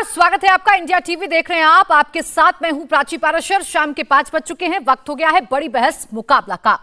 स्वागत है आपका। इंडिया टीवी देख रहे हैं आप। आपके साथ मैं हूं प्राची पाराशर। शाम के 5 बज चुके हैं। वक्त हो गया है बड़ी बहस मुकाबला का।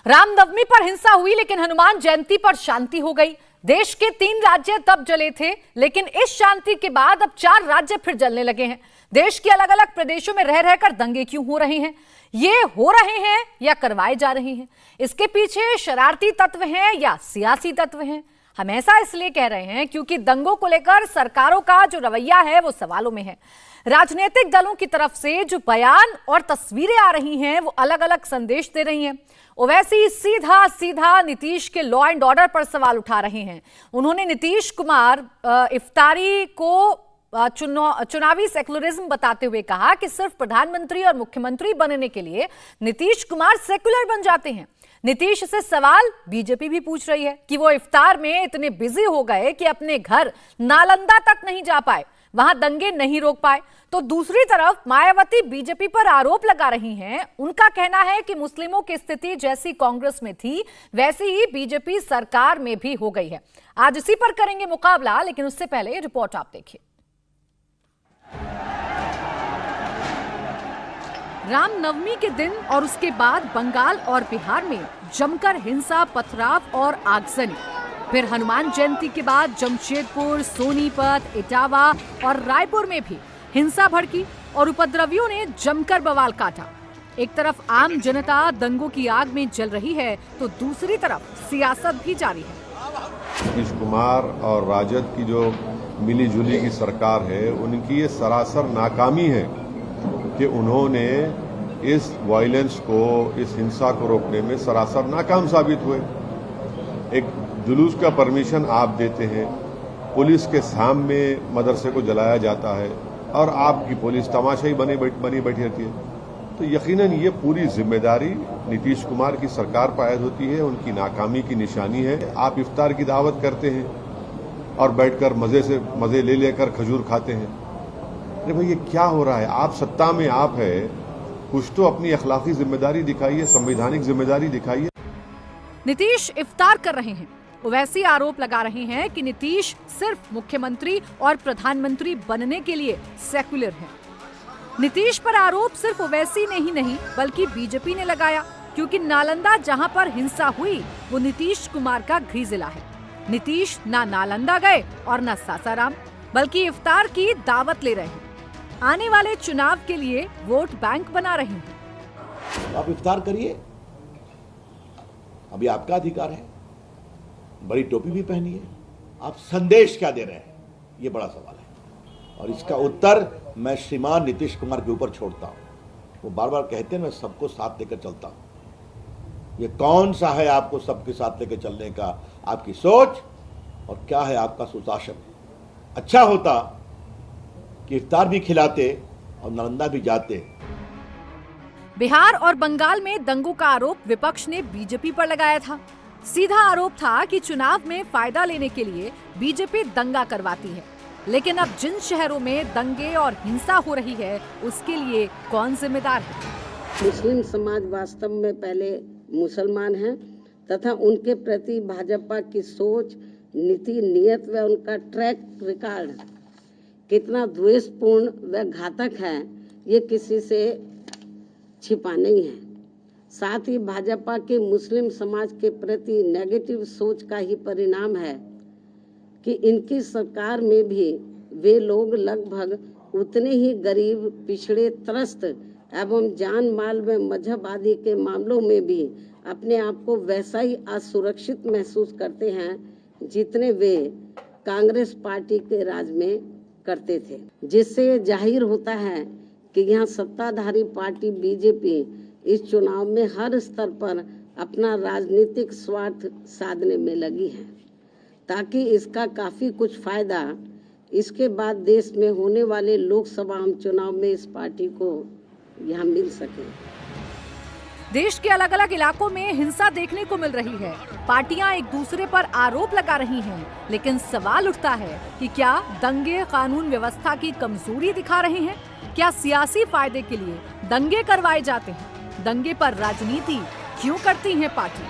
रामनवमी पर हिंसा हुई लेकिन हनुमान जयंती पर शांति हो गई। देश के 3 राज्य तब जले थे लेकिन इस शांति के बाद अब 4 राज्य फिर जलने लगे हैं। देश के अलग अलग प्रदेशों में रह रहकर दंगे क्यों हो रहे हैं? ये हो रहे हैं या करवाए जा रहे हैं? इसके पीछे शरारती तत्व हैं या सियासी तत्व हैं? हम ऐसा इसलिए कह रहे हैं क्योंकि दंगों को लेकर सरकारों का जो रवैया है वो सवालों में है। राजनीतिक दलों की तरफ से जो बयान और तस्वीरें आ रही हैं वो अलग अलग संदेश दे रही हैं। ओवैसी सीधा सीधा नीतीश के लॉ एंड ऑर्डर पर सवाल उठा रहे हैं। उन्होंने नीतीश कुमार इफ्तारी को चुनावी सेकुलरिज्म बताते हुए कहा कि सिर्फ प्रधानमंत्री और मुख्यमंत्री बनने के लिए नीतीश कुमार सेकुलर बन जाते हैं। नीतीश से सवाल बीजेपी भी पूछ रही है कि वो इफ्तार में इतने बिजी हो गए कि अपने घर नालंदा तक नहीं जा पाए, वहां दंगे नहीं रोक पाए। तो दूसरी तरफ मायावती बीजेपी पर आरोप लगा रही हैं। उनका कहना है कि मुस्लिमों की स्थिति जैसी कांग्रेस में थी वैसी ही बीजेपी सरकार में भी हो गई है। आज इसी पर करेंगे मुकाबला, लेकिन उससे पहले रिपोर्ट आप देखिए। रामनवमी के दिन और उसके बाद बंगाल और बिहार में जमकर हिंसा, पथराव और आगजनी। फिर हनुमान जयंती के बाद जमशेदपुर, सोनीपत, इटावा और रायपुर में भी हिंसा भड़की और उपद्रवियों ने जमकर बवाल काटा। एक तरफ आम जनता दंगों की आग में जल रही है तो दूसरी तरफ सियासत भी जारी है। नीतीश कुमार और राजद की जो मिलीजुली की सरकार है उनकी ये सरासर नाकामी है कि उन्होंने इस वायलेंस को, इस हिंसा को रोकने में सरासर नाकाम साबित हुए। एक जुलूस का परमिशन आप देते हैं, पुलिस के सामने मदरसे को जलाया जाता है और आपकी पुलिस तमाशाई बनी बैठी रहती है। तो यकीनन ये पूरी जिम्मेदारी नीतीश कुमार की सरकार पर आयद होती है, उनकी नाकामी की निशानी है। आप इफ्तार की दावत करते हैं और बैठकर मजे ले लेकर खजूर खाते हैं। अरे भाई, ये क्या हो रहा है? आप सत्ता में आप है, कुछ तो अपनी अखलाकी जिम्मेदारी दिखाइए, संवैधानिक जिम्मेदारी दिखाइए। नीतीश इफ्तार कर रहे हैं। ओवैसी आरोप लगा रहे हैं कि नीतीश सिर्फ मुख्यमंत्री और प्रधानमंत्री बनने के लिए सेक्युलर हैं। नीतीश पर आरोप सिर्फ ओवैसी ने ही नहीं बल्कि बीजेपी ने लगाया, क्योंकि नालंदा जहां पर हिंसा हुई वो नीतीश कुमार का गृह जिला है। नीतीश ना नालंदा गए और ना सासाराम, बल्कि इफ्तार की दावत ले रहे हैं। आने वाले चुनाव के लिए वोट बैंक बना रहे हैं। आप इफ्तार करिए, अभी आपका अधिकार है। बड़ी टोपी भी पहनिए। आप संदेश क्या दे रहे हैं, ये बड़ा सवाल है और इसका उत्तर मैं श्रीमान नीतीश कुमार के ऊपर छोड़ता हूं। वो बार बार कहते हैं मैं सबको साथ लेकर चलता हूं। ये कौन सा है आपको सबके साथ लेकर चलने का आपकी सोच, और क्या है आपका सुशासन? अच्छा होता कि इफ्तार भी खिलाते और नालंदा भी जाते। बिहार और बंगाल में दंगों का आरोप विपक्ष ने बीजेपी पर लगाया था। सीधा आरोप था कि चुनाव में फायदा लेने के लिए बीजेपी दंगा करवाती है। लेकिन अब जिन शहरों में दंगे और हिंसा हो रही है उसके लिए कौन जिम्मेदार है? मुस्लिम समाज वास्तव में पहले मुसलमान हैं तथा उनके प्रति भाजपा की सोच, नीति, नियत व उनका ट्रैक रिकॉर्ड कितना द्वेषपूर्ण व घातक है ये किसी से छिपा नहीं है। साथ ही भाजपा के मुस्लिम समाज के प्रति नेगेटिव सोच का ही परिणाम है कि इनकी सरकार में भी वे लोग लगभग उतने ही गरीब, पिछड़े, त्रस्त एवं जान माल व मजहब आदि के मामलों में भी अपने आप को वैसा ही असुरक्षित महसूस करते हैं जितने वे कांग्रेस पार्टी के राज में करते थे। जिससे ये जाहिर होता है कि यहाँ सत्ताधारी पार्टी बीजेपी इस चुनाव में हर स्तर पर अपना राजनीतिक स्वार्थ साधने में लगी है ताकि इसका काफी कुछ फायदा इसके बाद देश में होने वाले लोकसभा चुनाव में इस पार्टी को यहाँ मिल सके। देश के अलग अलग इलाकों में हिंसा देखने को मिल रही है। पार्टियां एक दूसरे पर आरोप लगा रही हैं, लेकिन सवाल उठता है कि क्या दंगे कानून व्यवस्था की कमजोरी दिखा रहे हैं? क्या सियासी फायदे के लिए दंगे करवाए जाते हैं? दंगे पर राजनीति क्यों करती हैं पार्टी?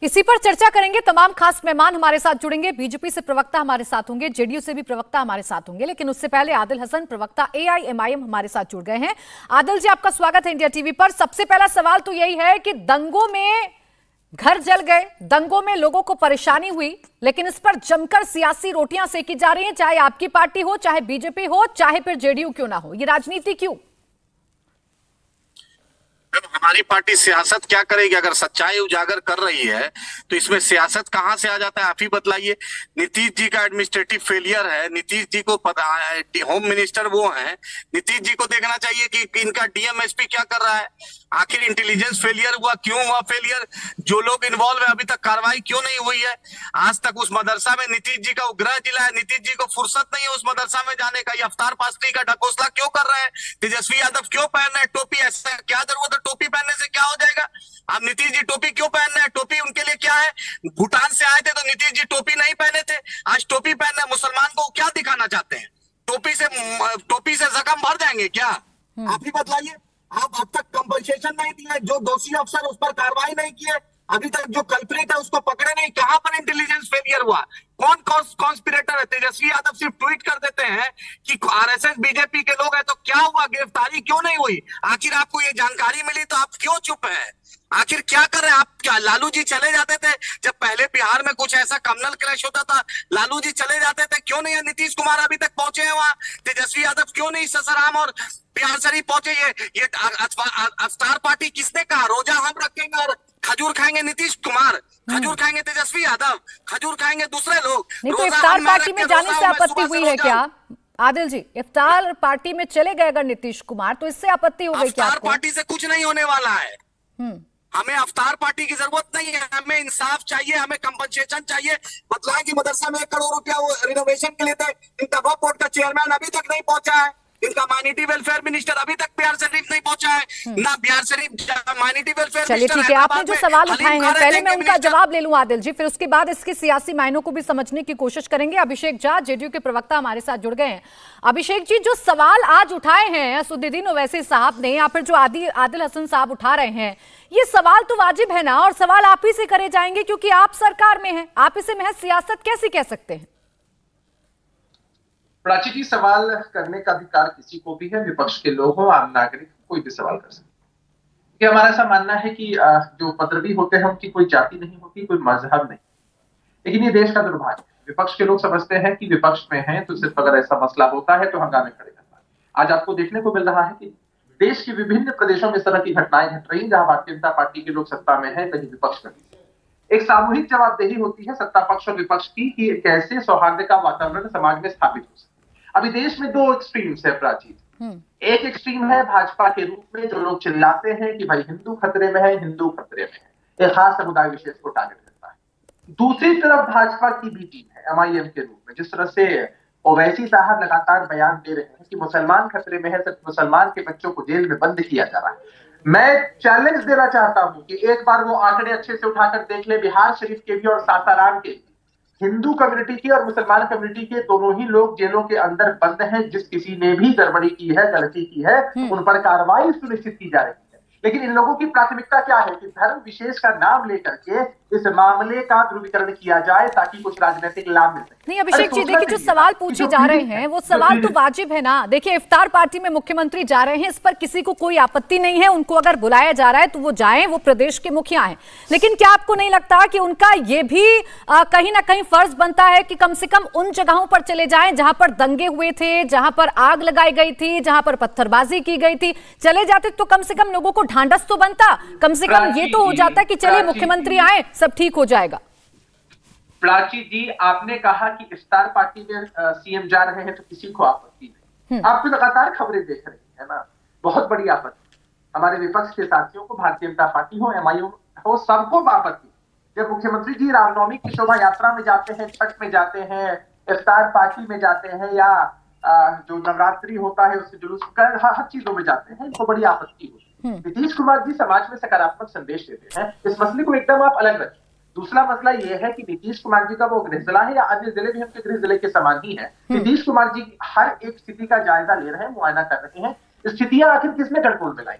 इसी पर चर्चा करेंगे। तमाम खास मेहमान हमारे साथ जुड़ेंगे। बीजेपी से प्रवक्ता हमारे साथ होंगे, जेडीयू से भी प्रवक्ता हमारे साथ होंगे, लेकिन उससे पहले आदिल हसन प्रवक्ता एआईएमआईएम हमारे साथ जुड़ गए हैं। आदिल जी, आपका स्वागत है इंडिया टीवी पर। सबसे पहला सवाल तो यही है कि दंगों में घर जल गए, दंगों में लोगों को परेशानी हुई, लेकिन इस पर जमकर सियासी रोटियां सेकी जा रही हैं, चाहे आपकी पार्टी हो, चाहे बीजेपी हो, चाहे फिर जेडीयू क्यों ना हो। ये राजनीति क्यों? हमारी पार्टी सियासत क्या करेगी? अगर सच्चाई उजागर कर रही है तो इसमें सियासत कहां से आ जाता है? आप ही बतलाइए। नीतीश जी का एडमिनिस्ट्रेटिव फेलियर है, नीतीश जी को होम मिनिस्टर वो हैं, नीतीश जी को देखना चाहिए कि इनका डीएमएसपी क्या कर रहा है। आखिर इंटेलिजेंस फेलियर हुआ, क्यों हुआ फेलियर? जो लोग इन्वॉल्व है अभी तक कार्रवाई क्यों नहीं हुई है? आज तक उस मदरसा में नीतीश जी का उग्रह जिला है, नीतीश जी को फुर्सत नहीं है उस मदरसा में जाने का। अफ्तार पास्त्री का ढकोसला क्यों कर रहे हैं? तेजस्वी यादव क्यों पहन रहे हैं टोपी? ऐसा क्या जरूरत है? टोपी पहनने से क्या हो जाएगा? अब नीतीश जी टोपी क्यों पहन रहे हैं? टोपी उनके लिए क्या है? भूटान से आए थे तो नीतीश जी टोपी नहीं पहने थे, आज टोपी पहन रहे हैं। मुसलमान को क्या दिखाना चाहते हैं? टोपी से जख्म भर जाएंगे क्या? आप ही बतलाइए। आप अब तक कंपनसेशन नहीं दिए, जो दोषी अफसर उस पर कार्रवाई नहीं किए, अभी तक जो कल्प्रिट है उसको पकड़े नहीं। कहां पर इंटेलिजेंस फेलियर हुआ? कौन कॉन्स्पिरेटर है? तेजस्वी यादव सिर्फ ट्वीट कर देते हैं कि आरएसएस बीजेपी के लोग हैं, तो क्या हुआ? गिरफ्तारी क्यों नहीं हुई? आखिर आपको ये जानकारी मिली तो आप क्यों चुप हैं? आखिर क्या कर रहे हैं आप? क्या लालू जी चले जाते थे जब पहले बिहार में कुछ ऐसा कम्युनल क्लैश होता था? लालू जी चले जाते थे, क्यों नहीं है नीतीश कुमार अभी तक पहुंचे हैं वहां? तेजस्वी यादव क्यों नहीं ससाराम और बिहार शरीफ पहुंचे? ये अफ्तार पार्टी किसने कहा? रोजा हम रखेंगे और खजूर खाएंगे नीतीश कुमार, खजूर खाएंगे तेजस्वी यादव, खजूर खाएंगे दूसरे लोग। नहीं तो इफ्तार पार्टी में जाने से आपत्ति हुई है क्या आदिल जी? इफ्तार पार्टी में चले गए अगर नीतीश कुमार, तो इससे आपत्ति हो गई क्या आपको? अफ्तार पार्टी से कुछ नहीं होने वाला है। हमें अफ्तार पार्टी की जरूरत नहीं है, हमें इंसाफ चाहिए, हमें कंपनसेशन चाहिए। बतलाएं कि मदरसा में 1 करोड़ रुपया वो रिनोवेशन के लिए थे, इनका वक्फ बोर्ड का चेयरमैन अभी तक नहीं पहुंचा है, इनका माइनॉरिटी वेलफेयर मिनिस्टर अभी तक बिहार शरीफ नहीं पहुंचा है, ना बिहार शरीफ माइनॉरिटी वेलफेयर। चलिए ठीक है, आपने जो सवाल उठाए हैं पहले मैं उनका जवाब ले लूं आदिल जी, फिर उसके बाद इसके सियासी मायनों को भी समझने की कोशिश करेंगे। अभिषेक झा जेडीयू के प्रवक्ता हमारे साथ जुड़ गए हैं। अभिषेक जी, जो सवाल आज उठाए हैं असदुद्दीन ओवैसी साहब ने या फिर जो आदिल हसन साहब उठा रहे हैं, ये सवाल तो वाजिब है ना, और सवाल आप ही से करे जाएंगे क्योंकि आप सरकार में हैं। आप इसे महज सियासत कैसे कह सकते हैं? प्राची जी, सवाल करने का अधिकार किसी को भी है, विपक्ष के लोग हो, आम नागरिक, कोई भी सवाल कर सकते हैं। हमारा ऐसा मानना है कि जो उपद्रवी होते हैं उनकी कोई जाति नहीं होती, कोई मजहब नहीं, लेकिन ये देश का दुर्भाग्य है। विपक्ष के लोग समझते हैं कि विपक्ष में हैं तो सिर्फ अगर ऐसा मसला होता है तो हंगामे खड़े करना है। आज आपको देखने को मिल रहा है कि देश के विभिन्न प्रदेशों में इस तरह की घटनाएं घट रही, जहां भारतीय जनता पार्टी के लोग सत्ता में है, कहीं विपक्ष में। एक सामूहिक जवाबदेही होती है सत्ता पक्ष और विपक्ष की कि कैसे सौहार्द का वातावरण समाज में स्थापित हो सके। अभी देश में 2 एक्सट्रीम्स है प्राची। एक एक्सट्रीम है भाजपा के रूप में, जो लोग चिल्लाते हैं कि भाई हिंदू खतरे में है, हिंदू खतरे में है, एक खास समुदाय विशेष को टारगेट करता है। दूसरी तरफ भाजपा की भी टीम है एमआईएम के रूप में, जिस तरह से ओवैसी साहब लगातार बयान दे रहे हैं कि मुसलमान खतरे में है, सिर्फ मुसलमान के बच्चों को जेल में बंद किया जा रहा है। मैं चैलेंज देना चाहता हूं कि एक बार वो आंकड़े अच्छे से उठाकर देख ले, बिहार शरीफ के भी और सासाराम के, हिंदू कम्युनिटी के और मुसलमान कम्युनिटी के दोनों ही लोग जेलों के अंदर बंद हैं। जिस किसी ने भी गड़बड़ी की है, गलती की है, उन पर कार्रवाई सुनिश्चित की जा रही है। लेकिन इन लोगों की प्राथमिकता क्या है कि धर्म विशेष का नाम लेकर के इस मामले का ध्रुवीकरण किया जाए ताकि कुछ राजनीतिक लाभ मिल सके। नहीं अभिषेक जी, देखिए जो सवाल पूछे जा रहे हैं वो सवाल तो वाजिब है ना। देखिए इफ्तार पार्टी में मुख्यमंत्री जा रहे हैं, इस पर किसी को कोई आपत्ति नहीं है, उनको अगर बुलाया जा रहा है तो वो जाएं, वो प्रदेश के मुखिया हैं। लेकिन क्या आपको नहीं लगता कि उनका ये भी कहीं ना कहीं फर्ज बनता है कि कम से कम उन जगहों पर चले जाएं जहां पर दंगे हुए थे, जहां पर आग लगाई गई थी, जहां पर पत्थरबाजी की गई थी? चले जाते तो कम से कम लोगों को ढांढस तो बनता, कम से कम ये तो हो जाता कि चलिए मुख्यमंत्री आए, सब ठीक हो जाएगा। प्राची जी, आपने कहा कि इफ्तार पार्टी में सीएम जा रहे हैं तो किसी को आपत्ति नहीं। आप तो लगातार खबरें देख रहे हैं ना, बहुत बड़ी आपत्ति। हमारे विपक्ष के साथियों को, भारतीय जनता पार्टी हो, एमआईएम हो, सबको आपत्ति। जब मुख्यमंत्री जी रामनवमी की शोभा यात्रा में जाते हैं, छठ में जाते हैं, इफ्तार पार्टी में जाते हैं, या जो नवरात्रि होता है उससे जुलूस कर हर चीजों में जाते हैं, इनको बड़ी आपत्ति होती है। नीतीश कुमार जी समाज में सकारात्मक संदेश देते हैं, इस मसले को एकदम आप अलग रखें। दूसरा मसला यह है कि नीतीश कुमार जी का वो गृह जिला है या अन्य जिले भी उनके गृह जिले के समान ही है। नीतीश कुमार जी हर एक स्थिति का जायजा ले रहे हैं, मुआयना कर रहे हैं, स्थितियां आखिर किसने कंट्रोल में लाई।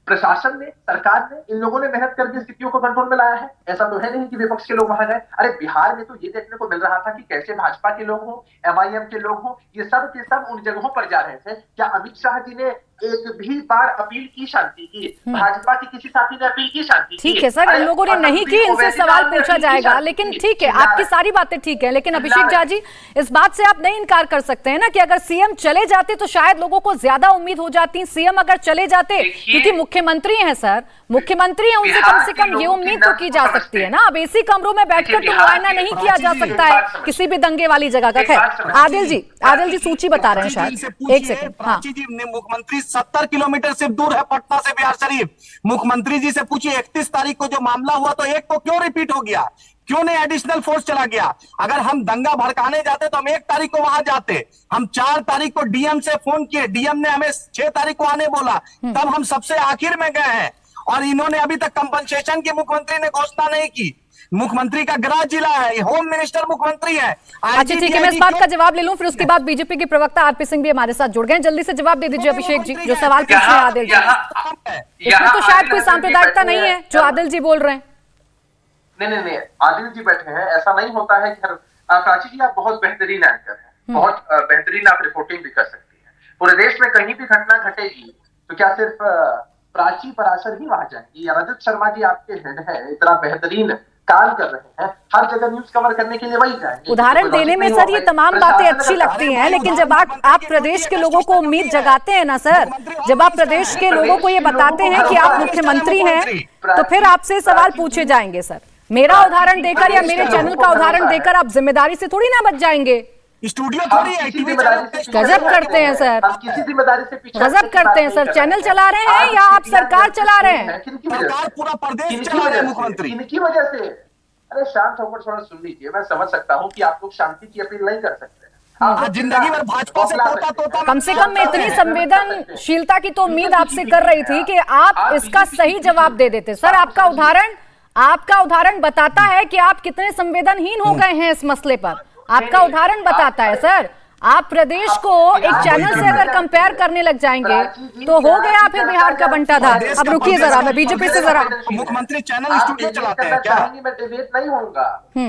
प्रशासन ने, सरकार ने, इन लोगों ने मेहनत करके स्थितियों को कंट्रोल में लाया है। ऐसा तो है नहीं कि विपक्ष के लोग वहां गए। अरे बिहार में तो ये देखने को मिल रहा था कि कैसे भाजपा के लोग हो, एमआईएम के लोग हो, ये सब के सब उन जगहों पर जा रहे थे। क्या अमित शाह जी ने एक भी बार अपील की शांति की? भाजपा के किसी साथी ने अपील की शांति की? ठीक है सर, इन लोगों ने नहीं की, इनसे सवाल पूछा जाएगा। लेकिन ठीक है, आपकी सारी बातें ठीक है, लेकिन अभिषेक झा जी, इस बात से आप नहीं इनकार कर सकते हैं ना कि अगर सीएम चले जाते तो शायद लोगों को ज्यादा उम्मीद हो जाती। सीएम अगर चले जाते, क्योंकि मुख्यमंत्री हैं सर, मुख्यमंत्री हैं, उनसे कम से कम ये उम्मीद तो की जा सकती है ना। अब एसी कमरों में बैठकर तो मुआयना नहीं किया जा सकता है किसी भी दंगे वाली जगह का। खैर, आदिल जी सूची बता रहे हैं शायद, एक सेकंड। हाँ, मुख्यमंत्री 70 किलोमीटर से दूर है पटना से बिहार शरीफ। मुख्यमंत्री जी से पूछिए 31 तारीख को जो मामला हुआ तो एक को क्यों रिपीट हो गया, क्यों नहीं एडिशनल फोर्स चला गया? अगर हम दंगा भड़काने जाते तो हम 1 तारीख को वहां जाते। हम 4 तारीख को डीएम से फोन किए, डीएम ने हमें 6 तारीख को आने बोला, तब हम सबसे आखिर में गए हैं। और इन्होंने अभी तक कंपनसेशन की मुख्यमंत्री ने घोषणा नहीं की। मुख्यमंत्री का गृह जिला है, होम मिनिस्टर मुख्यमंत्री है। अच्छा ठीक है, मैं इस बात का जवाब ले लूं, फिर उसके बाद बीजेपी के प्रवक्ता आरपी सिंह भी हमारे साथ जुड़ गए। जल्दी से जवाब दे दीजिए अभिषेक जी, जो सवाल पूछ रहे हैं आदिल जी। इसमें तो शायद कोई सांप्रदायिकता नहीं है जो आदिल जी बोल रहे हैं। नहीं, आदिल जी बैठे हैं, ऐसा नहीं होता है कि प्राची जी आप बहुत बेहतरीन एंकर हैं, बहुत बेहतरीन आप रिपोर्टिंग भी कर सकती हैं। पूरे देश में कहीं भी घटना घटेगी तो क्या सिर्फ प्राची पराशर ही वहां जाएंगी? या रजत शर्मा जी आपके हेड है, इतना बेहतरीन काम कर रहे हैं, हर जगह न्यूज कवर करने के लिए वही जाएंगे? उदाहरण देने में सर ये तमाम बातें अच्छी लगती हैं, लेकिन जब आप प्रदेश के लोगों को उम्मीद जगाते हैं ना सर, जब आप प्रदेश के लोगों को ये बताते हैं कि आप मुख्यमंत्री हैं, तो फिर आपसे सवाल पूछे जाएंगे। सर, मेरा उदाहरण देकर या मेरे चैनल का उदाहरण देकर आप जिम्मेदारी से थोड़ी ना बच जाएंगे। स्टूडियो थोड़ी है, गजब करते हैं सर, हम किसी जिम्मेदारी से पीछे गजब करते हैं सर। चैनल चला रहे हैं या आप सरकार चला रहे हैं? सरकार पूरा प्रदेश चला रहे हैं मुख्यमंत्री। इनकी वजह से। अरे शांत होकर थोड़ा सुन लीजिए, मैं समझ सकता हूँ कि आप लोग शांति की अपील नहीं कर सकते। जिंदगी भर भाजपा से तोता कम से कम मैं इतनी संवेदनशीलता की तो उम्मीद आपसे कर रही थी कि आप इसका सही जवाब दे देते। सर, आपका उदाहरण बताता है कि आप कितने संवेदनहीन हो गए हैं इस मसले पर। आपका उदाहरण बताता है सर, आप प्रदेश को एक चैनल से अगर कंपेयर करने लग जाएंगे तो हो गया फिर बिहार का बंटाधार। अब रुकिए जरा, मैं बीजेपी से जरा। मुख्यमंत्री चैनल स्टूडियो चलाते हैं क्या? मैं डेविएट नहीं होऊंगा।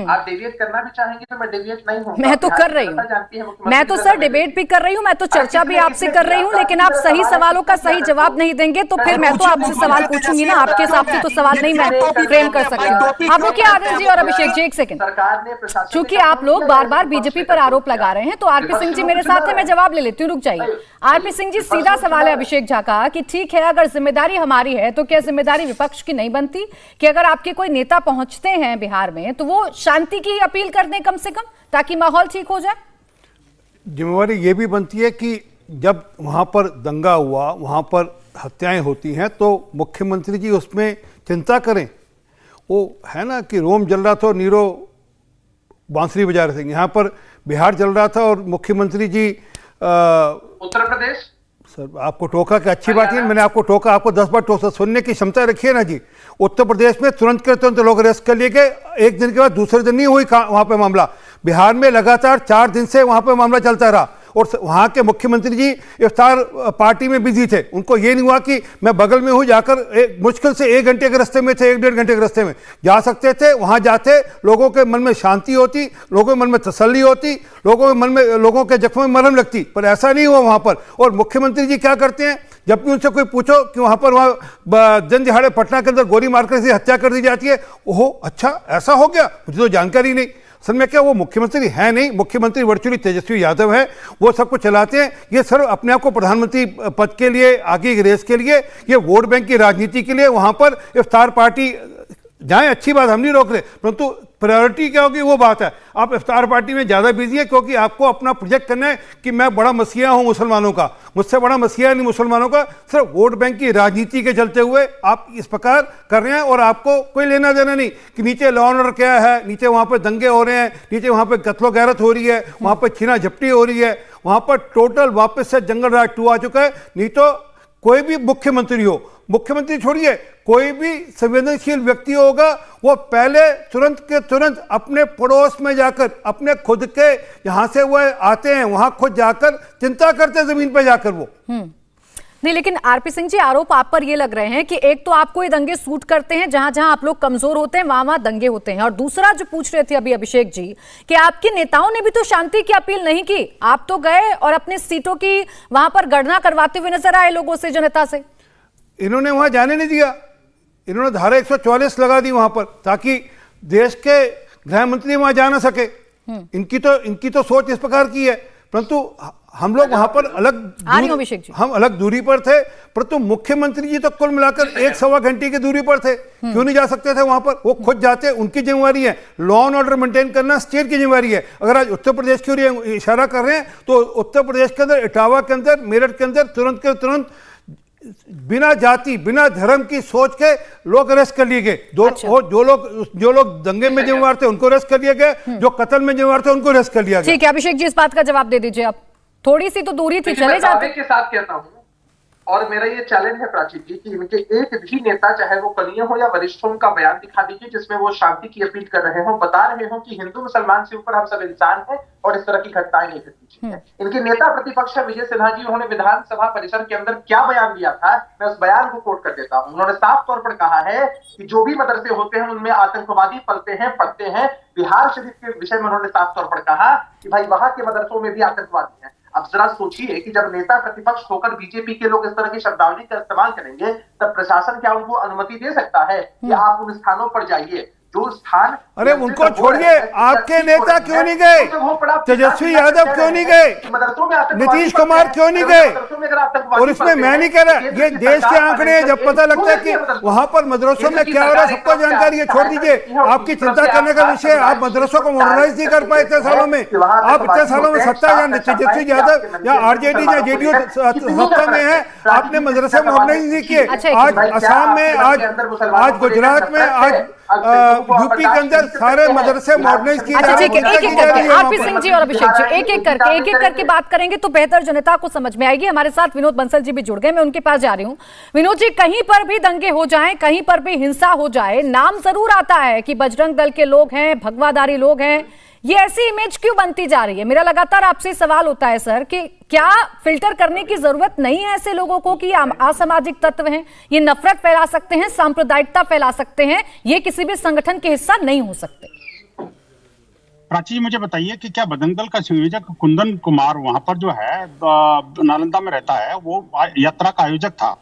आप डेविएट करना भी चाहेंगे तो मैं डेविएट नहीं होऊंगा। मैं तो कर रही हूँ, मैं तो सर डिबेट भी कर रही हूँ, मैं तो चर्चा भी आपसे कर रही हूँ, लेकिन आप सही सवालों का सही जवाब नहीं देंगे तो फिर मैं तो आपसे सवाल पूछूंगी ना। आपके हिसाब से तो सवाल नहीं मैं फ्रेम कर सकती हूँ। अब रुकिए आदिल जी और अभिषेक जी, एक सेकंड। चूंकि आप लोग बार बार बीजेपी पर आरोप लगा रहे हैं तो आरपी सिंह जी मेरे साथ है, मैं जवाब ले लेती हूँ, रुक जाइए। आरपी सिंह जी, सीधा सवाल है अभिषेक झा का कि ठीक है, अगर जिम्मेदारी हमारी है तो क्या जिम्मेदारी विपक्ष की नहीं बनती कि अगर आपके कोई नेता पहुंचते हैं बिहार में तो वो शांति की अपील कर दें कम से कम, ताकि माहौल ठीक हो जाए? जिम्मेवारी ये भी बनती है कि जब वहां पर दंगा हुआ, वहां पर हत्याएं होती हैं, तो मुख्यमंत्री जी उसमें चिंता करें। वो है ना कि रोम जल रहा था और नीरो बांसुरी बजा रहे थे, यहाँ पर बिहार जल रहा था और मुख्यमंत्री जी उत्तर प्रदेश। सर, आपको टोका कि अच्छी बात है, मैंने आपको टोका, आपको 10 बार टोका, सुनने की क्षमता रखिए ना जी। उत्तर प्रदेश में तुरंत के तुरंत लोग अरेस्ट कर लिए गए, एक दिन के बाद दूसरे दिन नहीं हुई वहां पे मामला। बिहार में लगातार 4 दिन से वहां पे मामला चलता रहा और वहां के मुख्यमंत्री जी इफ्तार पार्टी में बिजी थे। उनको ये नहीं हुआ कि मैं बगल में हूं, जाकर मुश्किल से 1 घंटे के रास्ते में थे, 1-1.5 घंटे के रास्ते में जा सकते थे। वहां जाते लोगों के मन में शांति होती, लोगों के मन में तसल्ली होती, लोगों के मन में, लोगों के जख्मों में मरहम लगती, पर ऐसा नहीं हुआ वहां पर। और मुख्यमंत्री जी क्या करते हैं, जब भी उनसे कोई पूछो कि वहां दिन दिहाड़े पटना के अंदर गोली मारकर से हत्या कर दी जाती है, ओहो अच्छा ऐसा हो गया, मुझे तो जानकारी नहीं। असल में क्या वो मुख्यमंत्री है नहीं, मुख्यमंत्री वर्चुअली तेजस्वी यादव है, वो सब कुछ चलाते हैं। ये सर अपने आप को प्रधानमंत्री पद के लिए, आगे की रेस के लिए, ये वोट बैंक की राजनीति के लिए वहां पर इफ्तार पार्टी जाएं, अच्छी बात, हम नहीं रोक रहे, परंतु प्रायोरिटी क्या होगी वो बात है। आप इफ्तार पार्टी में ज़्यादा बिजी है क्योंकि आपको अपना प्रोजेक्ट करना है कि मैं बड़ा मसीहा हूं मुसलमानों का, मुझसे बड़ा मसीहा नहीं मुसलमानों का। सिर्फ वोट बैंक की राजनीति के चलते हुए आप इस प्रकार कर रहे हैं और आपको कोई लेना देना नहीं कि नीचे लॉ एंड ऑर्डर क्या है, नीचे वहाँ पर दंगे हो रहे हैं, नीचे वहाँ पर कत्लो गैरत हो रही है, वहाँ पर छीना झपटी हो रही है, वहाँ पर टोटल वापस से जंगल राज 2 आ चुका है। नहीं तो कोई भी मुख्यमंत्री हो, मुख्यमंत्री छोड़िए, कोई भी संवेदनशील व्यक्ति होगा, वो पहले तुरंत के तुरंत अपने पड़ोस में जाकर, अपने खुद के जहां से वो आते हैं वहां खुद जाकर चिंता करते हैं, जमीन पर जाकर वो। नहीं, लेकिन आरपी सिंह जी, आरोप आप पर ये लग रहे हैं कि एक तो आपको ये दंगे सूट करते हैं, जहां जहां आप लोग कमजोर होते हैं वहां वहां दंगे होते हैं, और दूसरा जो पूछ रहे थे अभी अभिषेक जी कि आपके नेताओं ने भी तो शांति की अपील नहीं की, आप तो गए और अपनी सीटों की वहां पर गणना करवाते हुए नजर आए लोगों से, जनता से। इन्होंने वहां जाने नहीं दिया, इन्होंने धारा 144 लगा दी वहां पर ताकि देश के गृह मंत्री वहां जा ना सके। इनकी तो सोच इस प्रकार की है, परंतु हम लोग वहां पर हम अलग दूरी पर थे, परंतु मुख्यमंत्री जी तो कुल मिलाकर 1-1.25 घंटे की दूरी पर थे। क्यों नहीं जा सकते थे वहां पर? वो खुद जाते, उनकी जिम्मेवारी है। लॉ एंड ऑर्डर मेंटेन करना स्टेट की जिम्मेवारी है। अगर आज उत्तर प्रदेश की ओर इशारा कर रहे हैं तो उत्तर प्रदेश के अंदर, इटावा के अंदर, मेरठ के अंदर तुरंत के तुरंत बिना जाति बिना धर्म की सोच के लोग अरेस्ट कर लिए गए। जो लोग दंगे में जिम्मेवार थे उनको अरेस्ट कर लिया गया, जो कत्ल में जिम्मेवार थे उनको अरेस्ट कर लिया गया। ठीक है अभिषेक जी, इस बात का जवाब दे दीजिए आप। थोड़ी सी तो दूरी थी, चले जाते। के साथ कहता हूँ, और मेरा ये चैलेंज है प्राची जी कि इनके एक भी नेता, चाहे वो कनीय हो या वरिष्ठ हो, उनका बयान दिखा दीजिए जिसमें वो शांति की अपील कर रहे हो, बता रहे हो कि हिंदू मुसलमान से ऊपर हम सब इंसान हैं और इस तरह की घटनाएं नहीं घटनी चाहिए। इनके नेता प्रतिपक्ष विजय सिन्हा जी, उन्होंने विधानसभा परिसर के अंदर क्या बयान दिया था, मैं उस बयान को कोट कर देता हूं। उन्होंने साफ तौर पर कहा है कि जो भी मदरसे होते हैं उनमें आतंकवादी पलते हैं, पढ़ते हैं। बिहार शरीफ के विषय में उन्होंने साफ तौर पर कहा कि भाई वहां के मदरसों में भी आतंकवादी हैं। अब जरा सोचिए कि जब नेता प्रतिपक्ष होकर बीजेपी के लोग इस तरह की शब्दावली का इस्तेमाल करेंगे, तब प्रशासन क्या उनको अनुमति दे सकता है कि आप उन स्थानों पर जाइए जो स्थान? अरे उनको छोड़िए, आपके नेता क्यों नहीं गए? तेजस्वी यादव क्यों नहीं गए? नीतीश कुमार क्यों नहीं गए? और इसमें मैं नहीं कह रहा, ये देश के आंकड़े हैं। जब पता लगता है कि वहां पर मदरसों में क्या हो रहा है सबको जानकारी है। छोड़ दीजिए, आपकी चिंता करने का विषय, आप मदरसों को मॉडर्नाइज नहीं कर पाए इतने सालों में। आप इतने सालों में सत्ता या तेजस्वी यादव या आरजेडी या जेडीयू सत्ता में है, आपने मदरसे मॉडर्नाइज नहीं किए। आज असम में, आज गुजरात में, आज यूपी के अंदर सारे मदरसे मॉडर्नाइज किए जा रहे हैं। आरपी सिंह जी और अभिषेक जी एक एक करके बात करेंगे तो बेहतर जनता को समझ में आएगी। हमारे साथ विनोद बंसल जी भी जुड़ गए, मैं उनके पास जा रही हूँ। विनोद जी, कहीं पर भी दंगे हो जाएं, कहीं पर भी हिंसा हो जाए, नाम जरूर आता है कि बजरंग दल के लोग हैं, भगवाधारी लोग हैं। ये ऐसी इमेज क्यों बनती जा रही है? मेरा लगातार आपसे सवाल होता है सर कि क्या फिल्टर करने की जरूरत नहीं है ऐसे लोगों को कि असामाजिक तत्व हैं, ये नफरत फैला सकते हैं, सांप्रदायिकता फैला सकते हैं, ये किसी भी संगठन के हिस्सा नहीं हो सकते? प्राची, मुझे बताइए कि क्या बजरंग दल का संयोजक कुंदन कुमार वहां पर जो है नालंदा में रहता है, वो यात्रा का आयोजक था?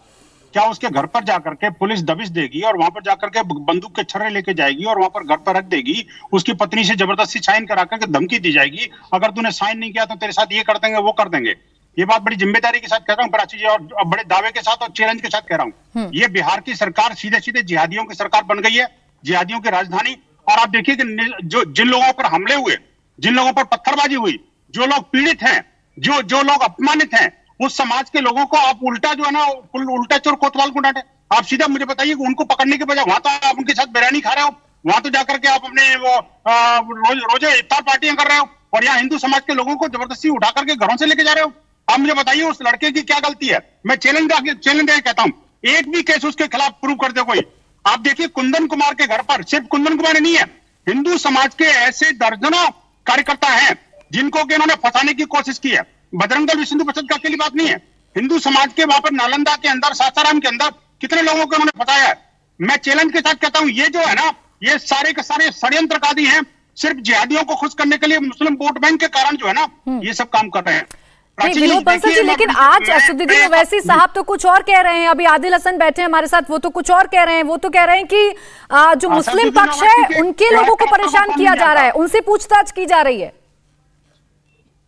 क्या उसके घर पर जाकर के पुलिस दबिश देगी और वहां पर जाकर के बंदूक के छर्रे लेके जाएगी और वहां पर घर पर रख देगी? उसकी पत्नी से जबरदस्ती साइन करा करके धमकी दी जाएगी, अगर तूने साइन नहीं किया तो तेरे साथ ये कर देंगे, वो कर देंगे। ये बात बड़ी जिम्मेदारी के साथ कह रहा हूँ प्राची जी, और बड़े दावे के साथ और चैलेंज के साथ कह रहा हूँ। ये बिहार की सरकार सीधे सीधे जिहादियों की सरकार बन गई है, जिहादियों की राजधानी। और आप देखिए कि जो जिन लोगों पर हमले हुए, जिन लोगों पर पत्थरबाजी हुई, जो लोग पीड़ित हैं, जो लोग अपमानित हैं, उस समाज के लोगों को आप उल्टा जो है ना, उल्टा चोर कोतवाल को डांटे। आप सीधा मुझे बताइए कि उनको पकड़ने के बजाय वहां तो आप उनके साथ बिरयानी खा रहे हो, वहां तो जाकर के आप अपने वो रोजे इफ्तार पार्टियां कर रहे हो, और यहाँ हिंदू समाज के लोगों को जबरदस्ती उठा करके घरों से लेके जा रहे हो। आप मुझे बताइए उस लड़के की क्या गलती है? मैं चैलेंज कहता हूँ, एक भी केस उसके खिलाफ प्रूव कर दे कोई। आप देखिए कुंदन कुमार के घर पर, सिर्फ कुंदन कुमार नहीं है, हिंदू समाज के ऐसे दर्जनों कार्यकर्ता हैं जिनको कि इन्होंने फंसाने की कोशिश की है। बजरंग दल विश्व हिंदू परिषद का अकेली बात नहीं है, हिंदू समाज के वहां पर नालंदा के अंदर, सासाराम के अंदर कितने लोगों को उन्होंने फंसाया है। मैं चैलेंज के साथ कहता हूं, ये जो है ना, ये सारे के सारे षड्यंत्रकारी हैं, सिर्फ जिहादियों को खुश करने के लिए, मुस्लिम वोट बैंक के कारण जो है ना, ये सब काम कर रहे हैं। विनोद बंसल जी, लेकिन आज असदुद्दीन ओवैसी साहब तो कुछ और कह रहे हैं। अभी आदिल हसन बैठे हैं हमारे साथ, वो तो कुछ और कह रहे हैं। वो तो कह रहे हैं कि जो मुस्लिम पक्ष है उनके लोगों को परेशान किया जा रहा है, उनसे पूछताछ की जा रही है।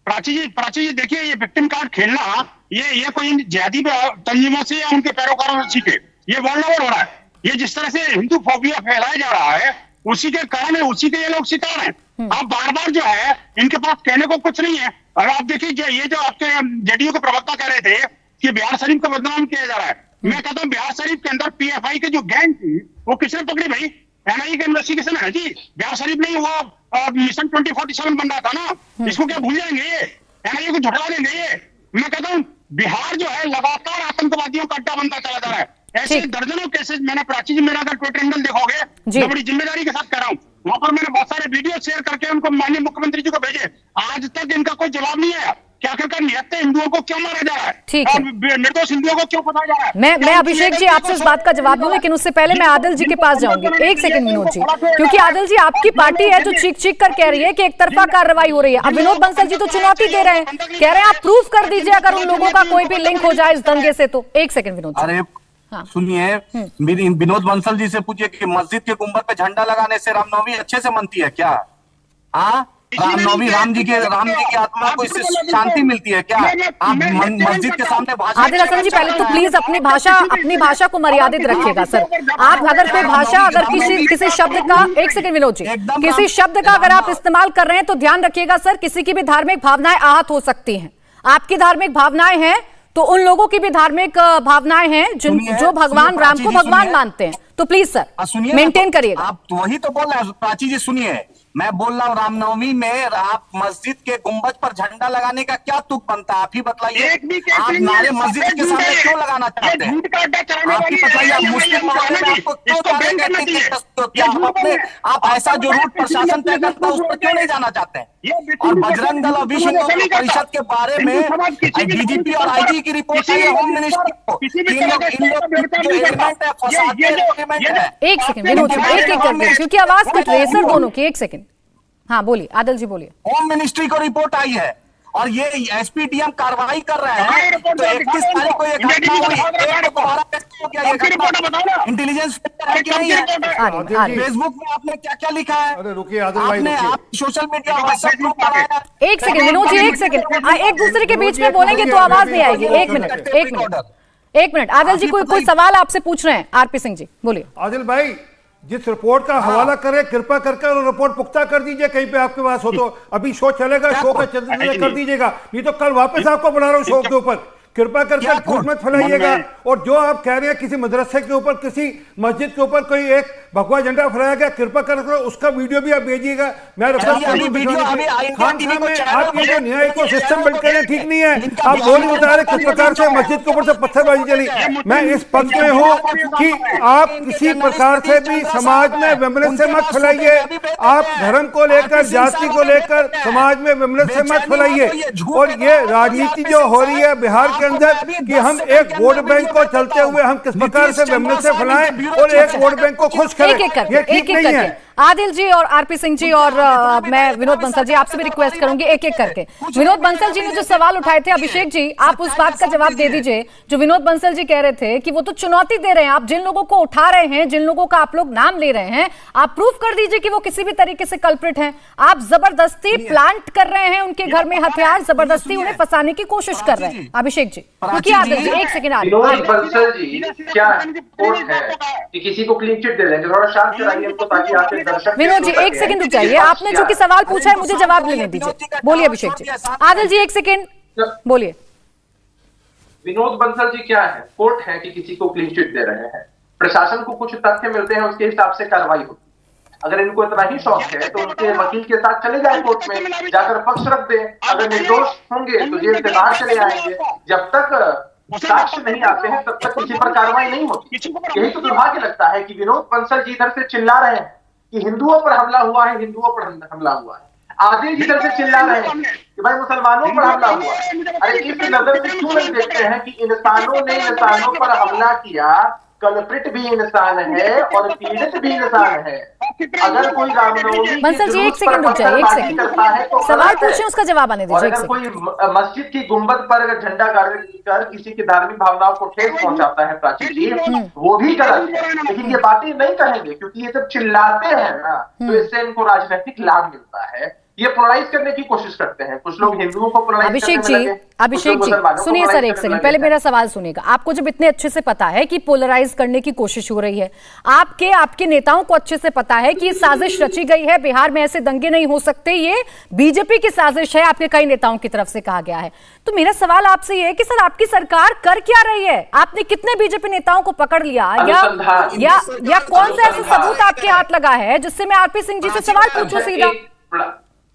प्राची जी देखिए, ये विक्टिम कार्ड खेलना, ये कोई जिहादी तंजीमों से या उनके पैरोकारों से सीखे, ये वर्ल्ड ओवर हो रहा है। ये जिस तरह से हिंदू फोबिया फैलाया जा रहा है, उसी के कारण है, उसी के ये लोग शिकार हैं। आप बार बार जो है, इनके पास कहने को कुछ नहीं है। और आप देखिए, ये जो आपके जेडीयू के प्रवक्ता कह रहे थे कि बिहार शरीफ का बदनाम किया जा रहा है, मैं कहता हूँ बिहार शरीफ के अंदर पीएफआई के जो गैंग थी, वो किसने पकड़ी भाई? एनआईए का इन्वेस्टिगेशन है जी। बिहार शरीफ नहीं, वो मिशन 2047 बन रहा था ना, इसको क्या भूल जाएंगे? एनआईए को झुठला देंगे ये? मैं कहता हूँ बिहार जो है लगातार आतंकवादियों का अड्डा बनता चला जा रहा है। ऐसे दर्जनों केसेस मैंने, प्राची जी, मेरा अगर ट्विटर हैंडल देखोगे, मैं बड़ी जिम्मेदारी के साथ कह रहा हूँ, वहां पर मैंने बहुत सारे वीडियो शेयर करके उनको माननीय मुख्यमंत्री जी को भेजे। आज तक इनका कोई जवाब नहीं आया। कि आखिरकार निहत्थे हिंदुओं को क्यों मारा जा रहा है, ठीक है। और निर्दोष हिंदुओं को क्यों पकड़ा जा रहा है। मैं अभिषेक जी आपसे इस बात का जवाब दूं, लेकिन उससे पहले मैं आदिल जी के पास जाऊंगी। एक सेकंड विनोद जी, क्योंकि आदिल जी आपकी पार्टी है जो चीख चीख कर कह रही है कि एक तरफा कार्रवाई हो रही है। अब विनोद बंसल जी तो चुनौती दे रहे हैं, कह रहे हैं आप प्रूफ कर दीजिए अगर उन लोगों का कोई भी लिंक हो जाए इस दंगे से तो। एक सेकंड विनोद जी। अरे हाँ। सुनिए, विनोद बंसल जी से पूछिए कि मस्जिद के गुंबद पे झंडा लगाने से रामनवमी अच्छे से मनती है क्या? हाँ, रामनवमी राम जी की आत्मा को इससे शांति मिलती है क्या? आप मस्जिद के सामने भाषण। आदिल हसन जी पहले तो प्लीज अपनी भाषा को मर्यादित रखिएगा सर। आप अगर कोई भाषा अगर किसी शब्द का, एक सेकंड विनोद जी, किसी शब्द का अगर आप इस्तेमाल कर रहे हैं तो ध्यान रखिएगा सर, किसी की भी धार्मिक भावनाएं आहत हो सकती हैं। आपकी धार्मिक भावनाएं हैं तो उन लोगों की भी धार्मिक भावनाएं हैं जो भगवान राम को भगवान मानते हैं। तो प्लीज सर मेंटेन करिएगा। आप वही तो बोल रहे हैं प्राची जी, सुनिए मैं बोल रहा हूँ रामनवमी में आप मस्जिद के गुंबद पर झंडा लगाने का क्या तुक बनता है? आप ही बताइए, आप नारे मस्जिद के सामने क्यों लगाना चाहते हैं? आप ही बताइए, आप मुस्लिम मामले में आपको क्यों आप ऐसा जो रूट प्रशासन तय करता है उस पर क्यों नहीं जाना चाहते हैं? और बजरंग दल और विश्व हिंदू परिषद के बारे में डीजीपी और आईजी की रिपोर्ट आई है होम मिनिस्ट्री को। एक सेकंड विनोद जी, एक करके, क्योंकि आवाज कट रही है सर दोनों की। एक सेकंड, हाँ बोलिए आदिल जी बोलिए। होम मिनिस्ट्री को रिपोर्ट आई है और ये एसपीडीएम कार्रवाई कर रहे हैं। तो 31 तारीख को ये घटना हुई, इंटेलिजेंस है कि नहीं है? फेसबुक में आपने क्या क्या लिखा है? अरे रुकिए आदिल भाई, आपने आप सोशल मीडिया व्हाट्सएप ग्रुप बनाया। एक सेकंड विनोद जी, एक सेकंड, एक दूसरे के बीच में बोलेंगे तो आवाज नहीं आएगी। एक मिनट आदिल जी, कोई सवाल आपसे पूछ रहे हैं आरपी सिंह जी, बोलिए। आदिल भाई, जिस रिपोर्ट का हवाला करें कृपा करके वो रिपोर्ट पुख्ता कर दीजिए, कहीं पे आपके पास हो तो। अभी शो चलेगा, शो का चलते कर दीजिएगा, नहीं तो कल वापस आपको बना रहा हूँ शो के ऊपर। कृपा करके झूठ मत फैलाइएगा। और जो आप कह रहे हैं किसी मदरसे के ऊपर, किसी मस्जिद के ऊपर कोई एक भगवा झंडा फहराया गया, कृपा करके उसका वीडियो भी आप भेजिएगा। मैं आप ये जो न्याय को सिस्टम बिल्ड करें ठीक नहीं है। आप वो नहीं बता रहे किस प्रकार से मस्जिद के ऊपर से पत्थरबाजी चली। मैं इस पक्ष में हूँ कि आप किसी प्रकार से भी समाज में विमर्श मत फैलाइए। आप धर्म को लेकर, जाति को लेकर समाज में विमर्श मत फैलाइए। और ये राजनीति जो हो रही है बिहार के अंदर कि हम एक वोट बैंक को चलते हुए हम किस प्रकार से विमर्श फैलाएं और एक वोट बैंक को खुश करें, ये ठीक नहीं है। आदिल जी और आरपी सिंह जी और मैं विनोद बंसल जी आपसे भी रिक्वेस्ट करूंगी एक एक करके। विनोद बंसल जी ने जो सवाल उठाए थे, अभिषेक जी आप उस बात का जवाब दे दीजिए जो विनोद बंसल जी कह रहे थे कि वो तो चुनौती दे रहे हैं। आप जिन लोगों को उठा रहे हैं, जिन लोगों का आप लोग नाम ले रहे हैं, आप प्रूफ कर दीजिए कि वो किसी भी तरीके से कल्प्रिट हैं। आप जबरदस्ती प्लांट कर रहे हैं उनके घर में हथियार, जबरदस्ती उन्हें फंसाने की कोशिश कर रहे हैं। अभिषेक जी, क्योंकि आदिल जी एक सेकंड, विनोद बंसल जी क्या कोर्ट है कि किसी को क्लीन चिट दे रहे हैं? थोड़ा शांत कराइए हमको ताकि आपके दर्शक। विनोद जी एक सेकंड रुक जाइए, आपने जो कि सवाल पूछा है मुझे जवाब लेने दीजिए। बोलिए अभिषेक जी। आदिल जी एक सेकंड बोलिए। विनोद बंसल जी क्या है? कोर्ट है कि किसी को क्लीन चिट दे रहे हैं, प्रशासन को कुछ तथ्य मिलते हैं, उसके हिसाब से कार्रवाई होती है। अगर इनको इतना ही शौक है तो उनके वकील के साथ चले जाए कोर्ट में, जाकर पक्ष रख दे। अगर निर्दोष होंगे तो जेल से बाहर चले आएंगे। जब तक साक्ष्य नहीं आते हैं तब तक किसी पर कार्रवाई नहीं होती। यही तो दुर्भाग्य लगता है कि विनोद बंसल जी इधर से चिल्ला रहे हैं कि हिंदुओं पर हमला हुआ है, हिंदुओं पर हमला हुआ है। आदिल जी इधर से चिल्ला रहे हैं कि भाई मुसलमानों पर हमला हुआ है। अरे इस नजर से क्यों नहीं देखते हैं कि इंसानों ने इंसानों पर हमला किया, कल्प्रिट भी इंसान है और पीड़ित भी इंसान है। अगर कोई रामनवमी बंसल जी एक सेकंड रुक जाइए, एक सेकंड सवाल पूछे उसका जवाब आने दीजिए। अगर कोई मस्जिद की गुंबद पर अगर झंडा गाड़कर किसी की धार्मिक भावनाओं को ठेस पहुंचाता है प्राची जी, वो भी गलत है। लेकिन ये बातें नहीं कहेंगे क्योंकि ये जब चिल्लाते हैं ना तो इससे इनको राजनीतिक लाभ मिलता है। ये पोलराइज करने की कोशिश करते हैं कुछ लोग, हिंदुओं को पोलराइज। अभिषेक जी सुनिए सर एक सेकंड, पहले मेरा सवाल सुनिएगा। आपको जब इतने अच्छे से पता है कि पोलराइज करने की कोशिश हो रही है, आपके नेताओं को अच्छे से पता है कि ये साजिश रची गई है, बिहार में ऐसे दंगे नहीं हो सकते, ये बीजेपी की साजिश है, आपके कई नेताओं की तरफ से कहा गया है। तो मेरा सवाल आपसे ये है कि सर आपकी सरकार कर क्या रही है? आपने कितने बीजेपी नेताओं को पकड़ लिया या कौन सा ऐसा सबूत आपके हाथ लगा है जिससे मैं आरपी सिंह जी से सवाल पूछूं सीधा?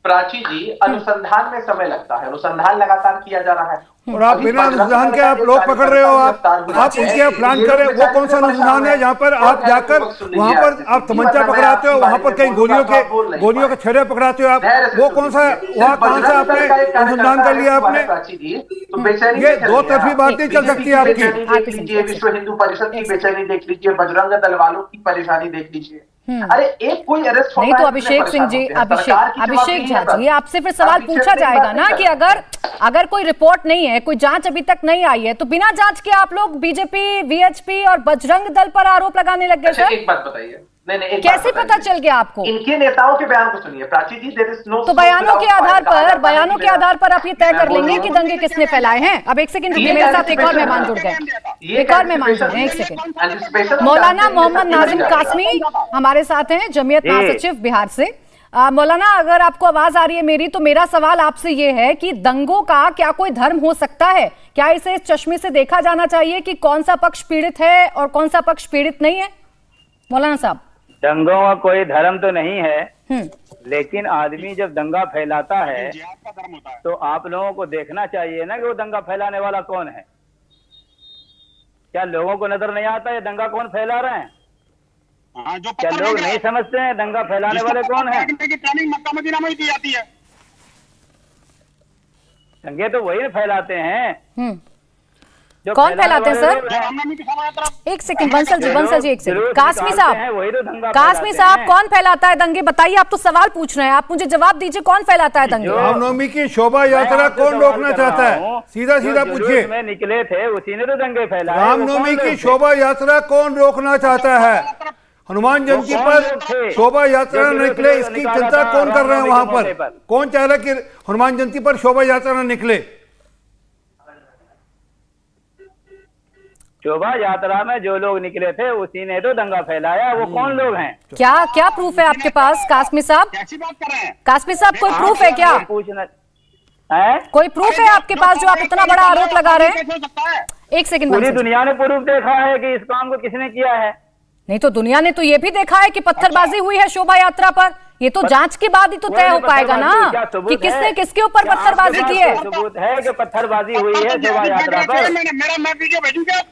प्राची जी, अनुसंधान में समय लगता है, अनुसंधान लगातार किया जा रहा है और आप बिना अनुसंधान के आप लोग पकड़ रहे हो, आप उनके प्लान करें। वो कौन सा अनुसंधान है जहाँ पर आप जाकर वहां पर आप तमंचा पकड़ाते हो, वहां पर कहीं गोलियों के छड़े पकड़ाते हो आप? वो कौन सा, वहाँ कौन सा आपने अनुसंधान कर लिया आपने? ये दो तरफी बात नहीं चल सकती आपकी। विश्व हिंदू परिषद की बेचैनी देख लीजिए, बजरंग दल वालों की परेशानी देख लीजिए। अरे एक कोई अरेस्ट नहीं तो अभिषेक सिंह जी, अभिषेक झा जी, आपसे फिर सवाल पूछा जाएगा ना कि अगर कोई रिपोर्ट नहीं है, कोई जांच अभी तक नहीं आई है, तो बिना जांच के आप लोग बीजेपी, वीएचपी और बजरंग दल पर आरोप लगाने लग गए सर? एक बात बताइए, नहीं कैसे पता चल गया आपको? इनके नेताओं के बयान को सुनिए प्राची जी। देयर इज नो, तो बयानों के आधार पर आप ये तय कर लेंगे कि दंगे किसने फैलाए हैं। अब एक सेकंड रुकिए, मेरे साथ एक और मेहमान जुड़ गए, एक सेकंड। मौलाना मोहम्मद नाजिम कासमी हमारे साथ हैं, जमीयत महासचिव बिहार से। मौलाना, अगर आपको आवाज आ रही है मेरी, तो मेरा सवाल आपसे ये है कि दंगों का क्या कोई धर्म हो सकता है? क्या इसे इस चश्मे से देखा जाना चाहिए कि कौन सा पक्ष पीड़ित है और कौन सा पक्ष पीड़ित नहीं है? मौलाना साहब, दंगों का कोई धर्म तो नहीं है, लेकिन आदमी जब दंगा फैलाता है तो आप लोगों को देखना चाहिए ना कि वो दंगा फैलाने वाला कौन है। क्या लोगों को नजर नहीं आता है दंगा कौन फैला रहे हैं? क्या लोग नहीं समझते हैं दंगा फैलाने वाले कौन है? दंगे तो वही फैलाते हैं। कौन फैलाते हैं सर? एक सेकंड बंसल जी एक सेकंड। कासमी साहब, कौन फैलाता है दंगे? बताइए, आप तो सवाल पूछ रहे हैं, आप मुझे जवाब दीजिए, कौन फैलाता है दंगे? रामनवमी की शोभा यात्रा कौन रोकना चाहता है? सीधा पूछिए। में निकले थे उसी ने तो दंगे फैलाए। रामनवमी की शोभा यात्रा कौन रोकना चाहता है? हनुमान जयंती पर शोभा यात्रा न निकले, इसकी चिंता कौन कर रहे हैं? वहां पर कौन चाह रहा है कि हनुमान जयंती पर शोभा यात्रा न निकले? शोभा यात्रा में जो लोग निकले थे उसी ने तो दंगा फैलाया। वो कौन लोग हैं? क्या प्रूफ है आपके पास कासमी साहब? कासमी साहब, कोई प्रूफ है क्या? पूछना है, कोई प्रूफ है आपके पास जो आप इतना बड़ा आरोप लगा रहे हैं? एक सेकंड, पूरी दुनिया ने प्रूफ देखा है कि इस काम को किसने किया है। नहीं तो दुनिया ने तो ये भी देखा है कि पत्थरबाजी हुई है शोभा यात्रा पर। ये तो जांच के बाद ही तो तय हो पाएगा ना कि किसने किसके ऊपर पत्थरबाजी की है। सबूत है कि पत्थरबाजी हुई है शोभा यात्रा पर।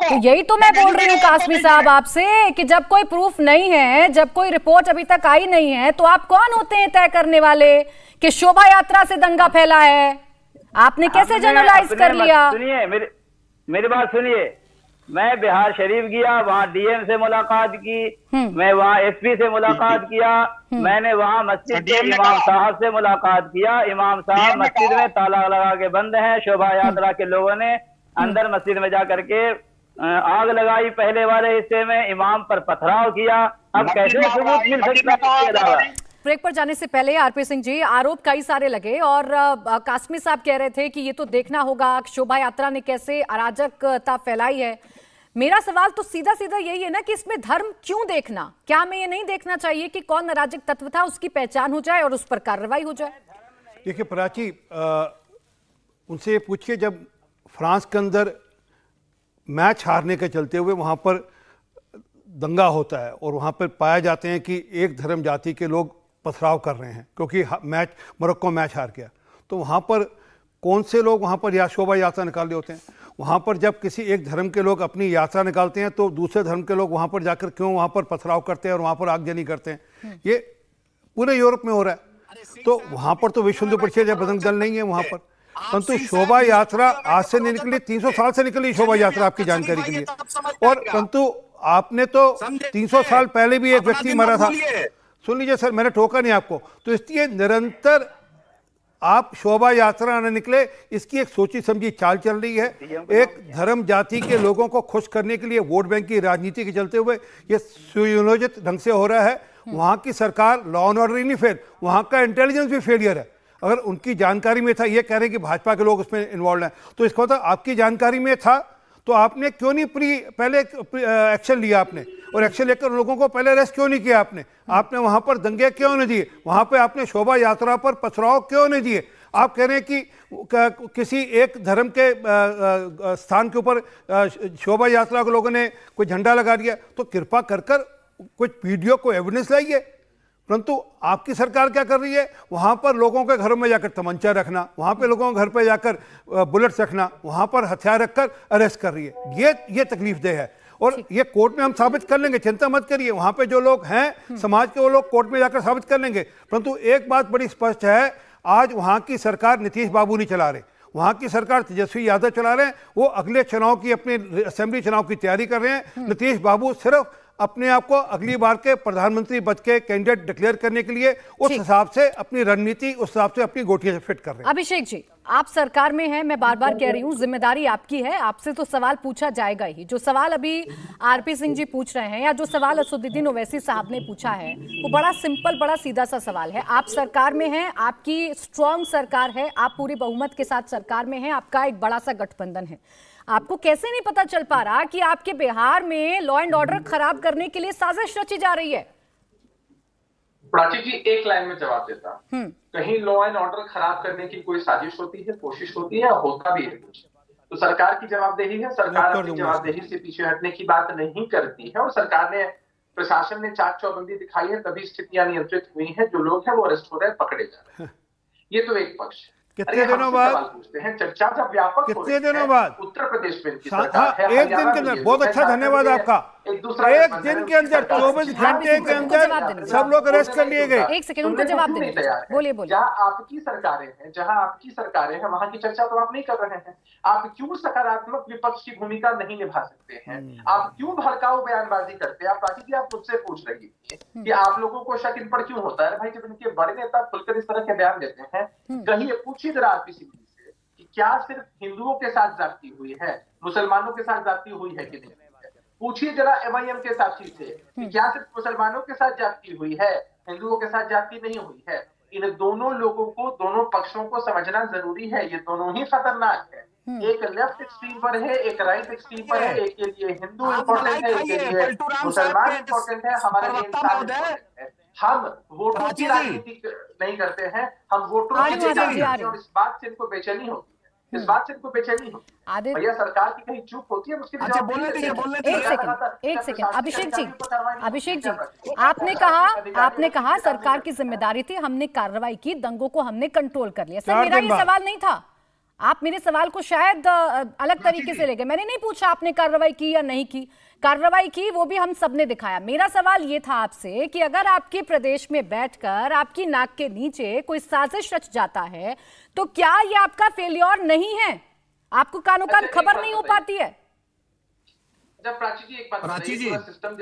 तो यही तो मैं बोल रही हूँ कासमी साहब आपसे कि जब कोई प्रूफ नहीं है, जब कोई रिपोर्ट अभी तक आई नहीं है, तो आप कौन होते हैं तय करने वाले कि शोभा यात्रा से दंगा फैला है? आपने कैसे जनरलाइज कर लिया? सुनिए, मेरी बात सुनिए। मैं बिहार शरीफ गया, वहाँ डीएम से मुलाकात की, मैं वहाँ एसपी से मुलाकात किया, मैंने वहाँ मस्जिद के इमाम साहब से मुलाकात किया। इमाम साहब मस्जिद में ताला लगा के बंद हैं। शोभा यात्रा के लोगों ने अंदर मस्जिद में जा करके आग लगाई, पहले वाले हिस्से में इमाम पर पथराव किया। अब कैसे सबूत मिल सकता है? ब्रेक पर जाने से पहले आरपी सिंह जी, आरोप कई सारे लगे और कासमी साहब कह रहे थे कि ये तो देखना होगा शोभा यात्रा ने कैसे अराजकता फैलाई है। मेरा सवाल तो सीधा यही है ना कि इसमें धर्म क्यों देखना? क्या हमें ये नहीं देखना चाहिए कि कौन अराजक तत्व था, उसकी पहचान हो जाए और उस पर कार्रवाई हो जाए? देखिए प्राची, उनसे ये पूछिए, जब फ्रांस के अंदर मैच हारने के चलते हुए वहाँ पर दंगा होता है और वहाँ पर पाया जाते हैं कि एक धर्म जाति के लोग पथराव कर रहे हैं क्योंकि मोरक्को मैच हार गया, तो वहाँ पर कौन से लोग वहाँ पर शोभा यात्रा निकाल रहे होते हैं? वहाँ पर जब किसी एक धर्म के लोग अपनी यात्रा निकालते हैं तो दूसरे धर्म के लोग वहाँ पर जाकर क्यों वहाँ पर पथराव करते हैं और वहाँ पर आगजनी करते हैं? ये पूरे यूरोप में हो रहा है। तो वहाँ पर तो विश्व हिंदू परिषद या बजरंग दल नहीं है वहाँ पर, परंतु शोभा यात्रा आज से नहीं निकली, 300 साल से निकली शोभा यात्रा, आपकी जानकारी के लिए। और परंतु आपने तो 300 साल पहले भी एक व्यक्ति मरा था। सुन लीजिए सर, मैंने टोका नहीं आपको। तो इसलिए निरंतर आप शोभा यात्रा न निकले, इसकी एक सोची समझी चाल चल रही है। एक धर्म जाति के लोगों को खुश करने के लिए वोट बैंक की राजनीति के चलते हुए ये सुयोजित ढंग से हो रहा है। वहाँ की सरकार लॉ एंड ऑर्डर ही नहीं फेल, वहाँ का इंटेलिजेंस भी फेलियर है। अगर उनकी जानकारी में था, ये कह रहे हैं कि भाजपा के लोग उसमें इन्वॉल्व हैं, तो इसका मतलब आपकी जानकारी में था तो आपने क्यों नहीं पहले एक्शन लिया आपने? और एक्शन लेकर उन लोगों को पहले अरेस्ट क्यों नहीं किया आपने वहां पर दंगे क्यों नहीं दिए? वहां पे आपने शोभा यात्रा पर पथराव क्यों नहीं दिए? आप कह रहे हैं कि किसी एक धर्म के स्थान के ऊपर शोभा यात्रा के लोगों ने कोई झंडा लगा दिया, तो कृपा कर कुछ वीडियो को एविडेंस लाइए, परंतु आपकी सरकार क्या कर रही है, वहां पर लोगों के घरों में जाकर तमंचा रखना, वहां पे लोगों के घर पे जाकर बुलेट्स रखना, वहां पर हथियार रखकर अरेस्ट कर रही है। ये तकलीफ देह है और ये कोर्ट में हम साबित कर लेंगे, चिंता मत करिए। वहां पे जो लोग हैं समाज के, वो लोग कोर्ट में जाकर साबित कर लेंगे। परंतु एक बात बड़ी स्पष्ट है, आज वहां की सरकार नीतीश बाबू नहीं चला रहे, वहां की सरकार तेजस्वी यादव चला रहे हैं। वो अगले चुनाव की, अपने असेंबली चुनाव की तैयारी कर रहे हैं। नीतीश बाबू सिर्फ अपने आप को अगली बार के प्रधानमंत्री पद के कैंडिडेट डिक्लेयर करने के लिए उस हिसाब से अपनी रणनीति, उस हिसाब से अपनी गोटियां फिट कर रहे हैं। अभिषेक जी, आप सरकार में हैं, मैं बार बार कह रही हूं, जिम्मेदारी आपकी है, आपसे तो सवाल पूछा जाएगा ही। जो सवाल अभी आरपी सिंह जी पूछ रहे हैं या जो सवाल असदुद्दीन ओवैसी साहब ने पूछा है, वो बड़ा सिंपल, बड़ा सीधा सा सवाल है। आप सरकार में हैं, आपकी स्ट्रॉन्ग सरकार है, आप पूरी बहुमत के साथ सरकार में हैं, आपका एक बड़ा सा गठबंधन है। आपको कैसे नहीं पता चल पा रहा कि आपके बिहार में लॉ एंड ऑर्डर खराब करने के लिए साजिश रची जा रही है? प्राची जी, एक लाइन में जवाब देता। कहीं लॉ एंड ऑर्डर खराब करने की कोई साजिश होती है, कोशिश होती है, होता भी है कुछ। तो सरकार की जवाबदेही है, सरकार अपनी जवाबदेही से पीछे हटने की बात नहीं करती है। और सरकार ने, प्रशासन ने चाक चौबंदी दिखाई है, तभी स्थितियां नियंत्रित हुई हैं। जो लोग हैं वो अरेस्ट हो रहे हैं, पकड़े जा रहे हैं। ये तो एक पक्ष। कितने दिनों बाद पूछते हैं, चर्चा जब व्यापक, कितने दिनों बाद उत्तर प्रदेश में एक दिन के अंदर, बहुत अच्छा धन्यवाद आपका, एक दिन के अंदर 24 घंटे के अंदर सब लोग अरेस्ट कर लिए गए। एक सेकंड, उनको जवाब देने दीजिए, बोलिए। जहाँ आपकी सरकारें हैं वहां की चर्चा तो आप नहीं कर रहे हैं। आप क्यों सकारात्मक विपक्ष की भूमिका नहीं निभा सकते हैं? आप क्यों भड़काऊ बयानबाजी करते हैं? आप प्राची जी, आप मुझसे पूछ रही थी कि आप लोगों को शक इन पर क्यों होता है। भाई, जब इनके बड़े नेता खुलकर इस तरह के बयान देते हैं, कहीं ये पूछिए जरा आरपी सिंह जी से कि क्या सिर्फ हिंदुओं के साथ जाती हुई है, मुसलमानों के साथ जाती हुई है कि नहीं? पूछिए जरा MIM के साथी से कि क्या सिर्फ मुसलमानों के साथ जाती हुई है, हिंदुओं के साथ जाती नहीं हुई है? इन दोनों लोगों को, दोनों पक्षों को समझना जरूरी है। ये दोनों ही खतरनाक है। एक लेफ्ट एक्सट्रीम पर है, एक राइट एक्सट्रीम पर है। एक के लिए हिंदू इम्पोर्टेंट है, एक के लिए मुसलमान इम्पोर्टेंट है, हमारे लिए इंसान इम्पोर्टेंट है। हम वोटों की राजनीति नहीं करते हैं, हम वोटों की राजनीति करते हैं। और इस बात से इनको बेचैनी होती है, इस बात से इनको बेचैनी होती है। भैया, सरकार की कहीं चूक होती है, उसके एक सेकंड अभिषेक जी, आपने कहा सरकार की जिम्मेदारी थी, हमने कार्रवाई की, दंगों को हमने कंट्रोल कर लिया। सर, मेरा ये सवाल नहीं था, आप मेरे सवाल को शायद अलग तरीके से ले गए। मैंने नहीं पूछा आपने कार्रवाई की या नहीं की, कार्रवाई की वो भी हम सबने दिखाया। मेरा सवाल ये था आपसे कि अगर आपके प्रदेश में बैठकर आपकी नाक के नीचे कोई साजिश रच जाता है, तो क्या ये आपका फेलियर नहीं है? आपको कानों कान खबर नहीं हो पाती है? जब प्राची जी, एक बात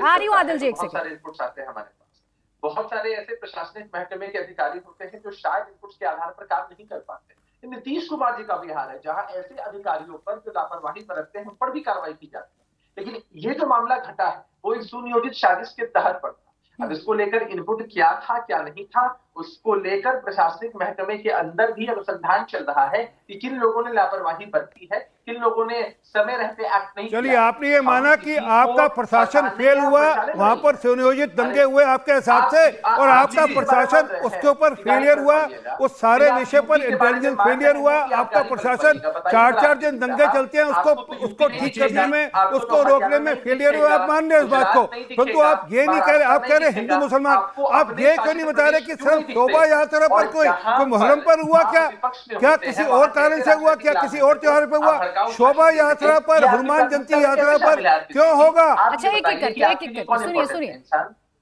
आ रही हूँ आदिल जी, एक सेकंड। सारे इनपुट्स आते हैं हमारे पास, बहुत सारे ऐसे प्रशासनिक महकमे के अधिकारी होते हैं जो शायद इनपुट्स के आधार पर काम नहीं कर पाते। नीतीश कुमार जी का बिहार है जहां ऐसे अधिकारियों पर जो लापरवाही बरतते हैं उन पर भी कार्रवाई की जाती है। लेकिन ये जो मामला घटा है वो एक सुनियोजित साजिश के तहत पर था। अब इसको लेकर इनपुट क्या था, क्या नहीं था, उसको लेकर प्रशासनिक महकमे के अंदर भी अनुसंधान चल रहा है कि किन लोगों ने लापरवाही बरती है, किन लोगों ने समय रहते एक्ट नहीं किया। चलिए, आपने ये माना कि आपका प्रशासन फेल हुआ, वहां पर सुनियोजित दंगे हुए आपके हिसाब से, और आपका प्रशासन उसके ऊपर फेलियर हुआ, उस सारे विषय पर इंटेलिजेंस फेलियर हुआ। आपका प्रशासन 4-4 दिन दंगे चलते हैं, उसको ठीक करने में, उसको रोकने में फेलियर हुआ। आप मान रहे इस बात को, परंतु आप ये नहीं कह रहे, आप कह रहे हिंदू मुसलमान, आप ये क्यों नहीं बता रहे कि सिर्फ शोभा यात्रा पर कोई मुहर्रम पर हुआ, क्या किसी और कारण से हुआ, क्या किसी और त्योहार पर हुआ? शोभा यात्रा पर, हनुमान जयंती यात्रा पर क्यों होगा? अच्छा, एक एक करके सुनिए।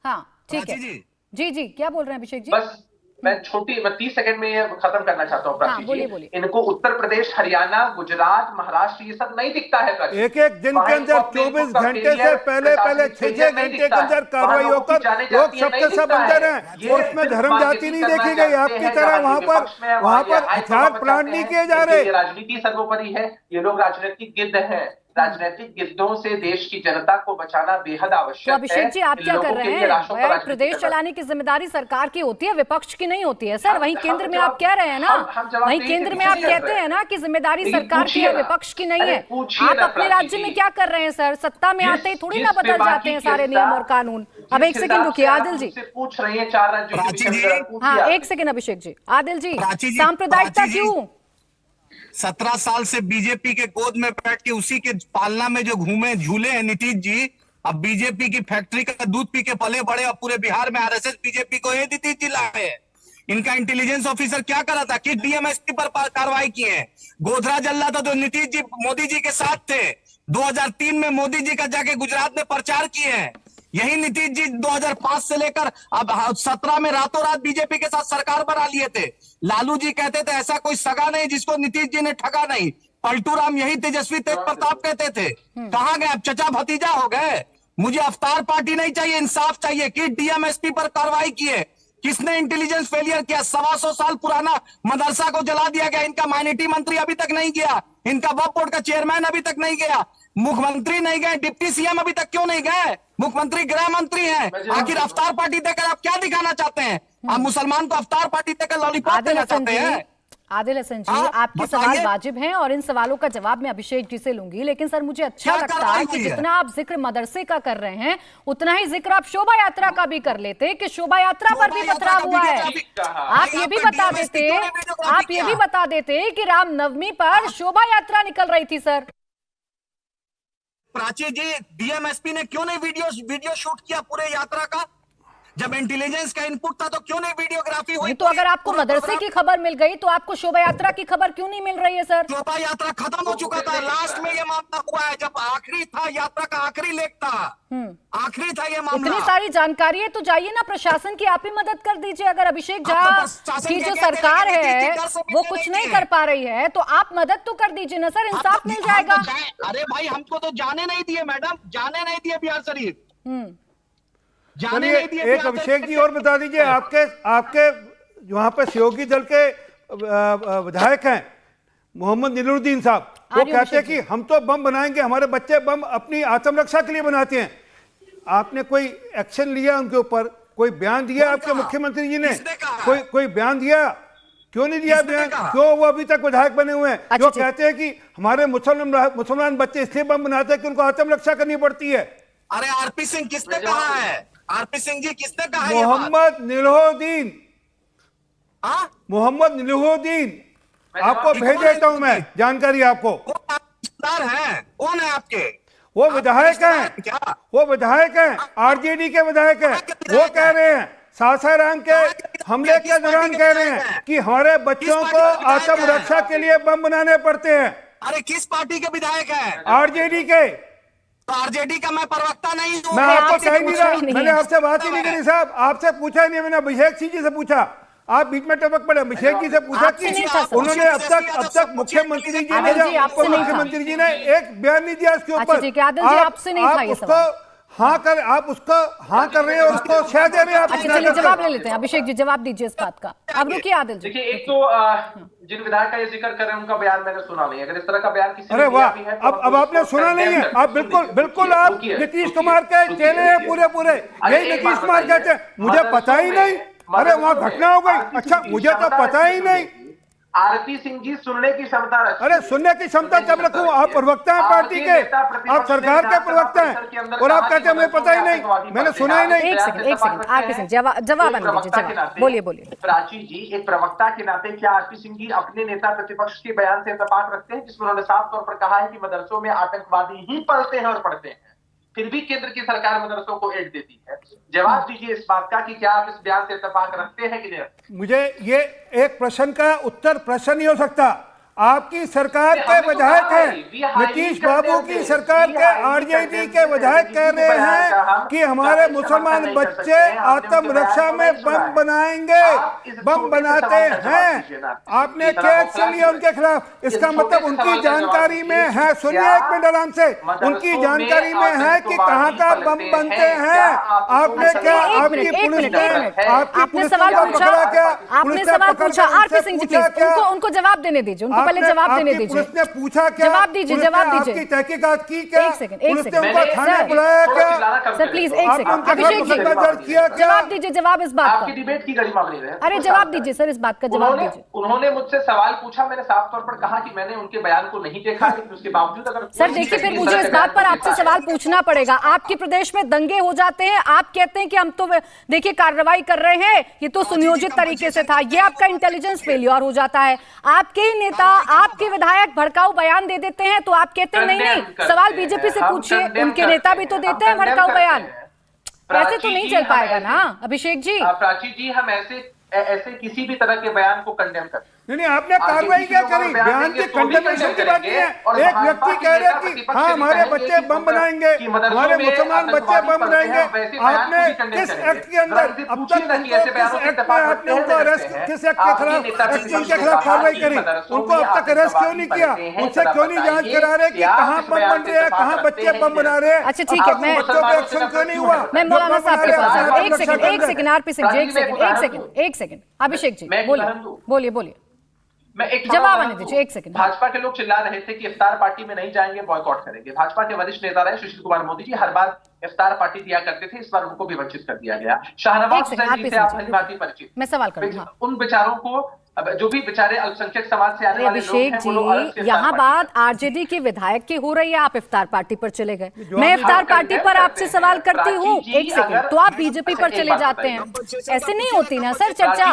हाँ, ठीक है जी, क्या बोल रहे हैं अभिषेक जी? बस मैं 30 सेकंड में ये खत्म करना चाहता हूँ। हाँ, बोलिए। इनको उत्तर प्रदेश, हरियाणा, गुजरात, महाराष्ट्र ये सब नहीं दिखता है। एक दिन के अंदर 24 घंटे से पहले 6-6 घंटे के अंदर कार्रवाई होकर लोग सबके सब अंदर हैं, और उसमें धर्म जाति नहीं देखी गई आपकी तरह। वहां पर हथियार प्लांट नहीं किए जा रहे। राजनीति सर्वोपरि है। ये लोग राजनीतिक गिद्ध हैं। राजनीतिक गिद्धों से देश की जनता को बचाना बेहद आवश्यक है। तो अभिषेक जी, आप क्या कर रहे हैं? प्रदेश चलाने की जिम्मेदारी सरकार की होती है, विपक्ष की नहीं होती है सर। वहीं केंद्र में आप कह रहे हैं ना, वहीं केंद्र में आप कहते हैं ना कि जिम्मेदारी सरकार की है, विपक्ष की नहीं है। आप अपने राज्य में क्या कर रहे हैं सर? सत्ता में आते ही थोड़ी ना बदल जाते हैं सारे नियम और कानून। अब एक सेकंड रुकिए आदिल जी, पूछ रही है 4 राज्यों। हाँ, एक सेकंड अभिषेक जी। आदिल जी, सांप्रदायिकता क्यों? 17 साल से बीजेपी के गोद में बैठ के उसी के पालना में जो घूमे झूले हैं नीतीश जी, अब बीजेपी की फैक्ट्री का दूध पी के पले बड़े, अब पूरे बिहार में आरएसएस बीजेपी को ये नीतीश जी लाए हैं। इनका इंटेलिजेंस ऑफिसर क्या करा था कि डीएमएसपी पर कार्रवाई किए हैं। गोधरा जल रहा था तो नीतीश जी मोदी जी के साथ थे। 2003 में मोदी जी का जाके गुजरात में प्रचार किए हैं। यही नीतीश जी 2005 से लेकर अब 17 में रातों रात बीजेपी के साथ सरकार बना लिए थे। लालू जी कहते थे ऐसा कोई सगा नहीं जिसको नीतीश जी ने ठगा नहीं। पलटू राम यही तेजस्वी तेज प्रताप कहते थे। कहां गए? अब चचा भतीजा हो गए। मुझे अवतार पार्टी नहीं चाहिए, इंसाफ चाहिए कि डीएमएसपी पर कार्रवाई किए। किसने इंटेलिजेंस फेलियर किया? 125 साल पुराना मदरसा को जला दिया गया। इनका माइनॉरिटी मंत्री अभी तक नहीं गया, इनका वक्फ बोर्ड का चेयरमैन अभी तक नहीं गया, मुख्यमंत्री नहीं गए, डिप्टी सीएम अभी तक क्यों नहीं गए? मुख्यमंत्री गृह मंत्री हैं। आखिर अवतार पार्टी देकर आप क्या दिखाना चाहते हैं? आप मुसलमान को अवतार पार्टी देकर लॉलीपॉप देना चाहते हैं? आदिल हसन जी, आपके सवाल वाजिब हैं और इन सवालों का जवाब मैं अभिषेक जी से लूंगी, लेकिन सर मुझे अच्छा लगता है कि जितना आप जिक्र मदरसे का कर रहे हैं उतना ही जिक्र आप शोभा यात्रा का भी कर लेते कि शोभा यात्रा पर भी पथराव हुआ है। आप ये भी बता देते कि रामनवमी पर शोभा यात्रा निकल रही थी। सर प्राची जी, डीएमएसपी ने क्यों नहीं वीडियो शूट किया पूरे यात्रा का? जब इंटेलिजेंस का इनपुट था तो क्यों नहीं वीडियोग्राफी हुई? तो अगर आपको मदरसे की खबर मिल गई तो आपको शोभा यात्रा की खबर क्यों नहीं मिल रही है? सर शोभा यात्रा खत्म हो चुका था, लास्ट में ये मामला हुआ है, जब आखिरी था, यात्रा का आखिरी लेग था, आखिरी था ये मामला। इतनी सारी जानकारी है तो जाइए ना प्रशासन की आप ही मदद कर दीजिए। अगर अभिषेक झा की जो सरकार है वो कुछ नहीं कर पा रही है तो आप मदद तो कर दीजिए ना सर, इंसाफ मिल जाएगा। अरे भाई हमको तो जाने नहीं दिए मैडम, जाने नहीं दिए बिहार शरीफ। चलिए एक अभिषेक जी और बता दीजिए, आपके वहां पे सहयोगी दल के विधायक हैं मोहम्मद निलुद्दीन साहब, वो कहते हैं कि हम तो बम बनाएंगे, हमारे बच्चे बम अपनी आत्मरक्षा के लिए बनाते हैं। आपने कोई एक्शन लिया उनके ऊपर? कोई बयान दिया आपके मुख्यमंत्री जी ने? कोई बयान दिया? क्यों नहीं दिया बयान? क्यों वो अभी तक विधायक बने हुए हैं जो कहते हैं कि हमारे मुसलमान बच्चे इसलिए बम बनाते हैं कि उनको आत्मरक्षा करनी पड़ती है? अरे आरपी सिंह किसने कहा है? आरपी सिंह जी किसने कहा है? मोहम्मद निलुद्दीन, आपको भेज देता हूं मैं जानकारी आपको। कौन है आपके? वो विधायक हैं, वो विधायक हैं, आरजेडी के विधायक हैं। वो कह रहे हैं सासाराम के हमले के दौरान कह रहे हैं कि हमारे बच्चों को आत्मरक्षा के लिए बम बनाने पड़ते हैं। अरे किस पार्टी के विधायक हैं? आरजेडी के। तो आरजेडी का मैं प्रवक्ता नहीं हूं। मैं आपको कह नहीं रहा, मैंने आपसे बात ही नहीं करी साहब, आपसे पूछा ही नहीं, मैंने अभिषेक सिंह जी से पूछा, आप बीच में टपक पड़े। अभिषेक जी से पूछा कि उन्होंने अब तक मुख्यमंत्री जी ने एक बयान नहीं दिया इसके ऊपर। आप उसको हाँ कर रहे हैं और उसको शह दे रहे हैं। आप चलिए जवाब ले लेते हैं। अभिषेक जी जवाब दीजिए इस बात का। अब रुकिए आदिल जी। देखिए, एक तो जिन विधायक का ये जिक्र कर रहे हैं उनका बयान मैंने सुना नहीं। अगर इस तरह का बयान किसी अरे वाह, अब आपने सुना नहीं है? आप बिल्कुल आप नीतीश कुमार के चेले हैं पूरे। यही नीतीश कुमार कहते हैं मुझे पता ही नहीं। अरे वहाँ घटना हो गई, अच्छा मुझे तो पता ही नहीं। आरपी सिंह जी सुनने की क्षमता रखते। अरे सुनने की क्षमता जब रखूं, आप प्रवक्ता हैं पार्टी के, आप सरकार के प्रवक्ता हैं और आप कहते हैं मुझे पता ही नहीं, मैंने सुना ही नहीं। एक सेकंड आरपी सिंह जवाब बोलिए। प्राची जी, एक प्रवक्ता के नाते क्या आरपी सिंह जी अपने नेता प्रतिपक्ष के बयान से इत्तेफाक रखते हैं जिसमें उन्होंने साफ तौर पर कहा है कि मदरसों में आतंकवादी ही पलते हैं और पढ़ते हैं, फिर भी केंद्र की सरकार मदरसों को एड देती है? जवाब दीजिए इस बात का कि क्या आप इस बयान से इत्तेफाक रखते हैं कि नहीं? मुझे ये एक प्रश्न का उत्तर प्रश्न नहीं हो सकता। आपकी सरकार के विधायक हैं, नीतीश बाबू की सरकार के आरजेडी के विधायक कह रहे हैं कि हमारे मुसलमान बच्चे आत्मरक्षा में बम बनाएंगे, बम बनाते हैं। आपने क्या एक्शन लिया उनके खिलाफ? इसका मतलब उनकी जानकारी में है, सुनिए एक मिनट आराम से, उनकी जानकारी में है कि कहाँ का बम बनते हैं। आपने क्या, आपकी पुलिस ने आपने सवाल पूछा क्या? आपने सवाल पूछा आरपी सिंह जी, प्लीज उनको जवाब देने दीजिए, पहले जवाब देने दीजिए। पुलिस ने पूछा क्या? जवाब दीजिए। आपकी तहकीकात की क्या? एक सेकंड उनको थाने बुलाया क्या? सर प्लीज एक सेकंड अभिषेक जी जवाब दीजिए, जवाब इस बात का। डिबेट की गरिमा बनी रहे। अरे जवाब दीजिए सर, इस बात का जवाब दीजिए। उन्होंने मुझसे सवाल पूछा, मैंने साफ तौर पर कहा कि मैंने उनके बयान को नहीं देखा, लेकिन उसके बावजूद अगर सर देखिए फिर मुझे इस बात पर आपसे सवाल पूछना पड़ेगा। आपके प्रदेश में दंगे हो जाते हैं, आप कहते हैं कि हम तो देखिए कार्रवाई कर रहे हैं, ये तो सुनियोजित तरीके से था, ये आपका इंटेलिजेंस फेलियर हो जाता है। आपके ही नेता आपके विधायक भड़काऊ बयान दे देते हैं तो आप कहते हैं नहीं, सवाल बीजेपी से पूछिए, उनके नेता भी तो देते हैं भड़काऊ बयान। ऐसे तो नहीं चल पाएगा ना अभिषेक जी। प्राची जी, हम ऐसे किसी भी तरह के बयान को कंडेम करते हैं। नहीं, आपने कार्रवाई क्या करी? बयान की कंडेमेशन की बात नहीं है। एक व्यक्ति कह रहे हैं कि हाँ हमारे बच्चे बम बनाएंगे, हमारे मुसलमान बच्चे बम बनाएंगे। आपने किस एक्ट के अंदर अब तक किस एक्ट में आपने उनको अरेस्ट, किस एक्ट के खिलाफ उनके खिलाफ कार्रवाई करी? उनको अब तक अरेस्ट क्यों नहीं किया? उनसे क्यों नहीं जांच करा रहे कि कहाँ बम बन रहे हैं, कहाँ बच्चे बम बना रहे हैं? अच्छा ठीक है, मैं एक्शन क्यों नहीं हुआ? मैं मौलाना साहब के पास जाऊं। एक सेकंड आरपी सिंह जी, एक सेकंड अभिषेक जी बोलिए। मैं एक जवाब आने दीजिए, एक सेकंड। भाजपा के लोग चिल्ला रहे थे कि इफ्तार पार्टी में नहीं जाएंगे, बॉयकॉट करेंगे। भाजपा के वरिष्ठ नेता रहे सुशील कुमार मोदी जी, हर बार इफ्तार पार्टी दिया करते थे, इस बार उनको भी वंचित कर दिया गया। शाहनवाज हुसैन जी से आप भली भांति परिचित, मैं सवाल करूंगा। उन बेचारों को, जो भी बेचारे अल्पसंख्यक समाज से आने वाले लोग हैं, वो लोग अलग से अभिषेक जी, यहाँ बात आरजेडी के विधायक की हो रही है, आप इफ्तार पार्टी पर चले गए। मैं इफ्तार पार्टी पर आपसे सवाल करती हूँ, एक सेकंड, तो आप बीजेपी पर चले जाते हैं। ऐसे नहीं होती ना सर चर्चा।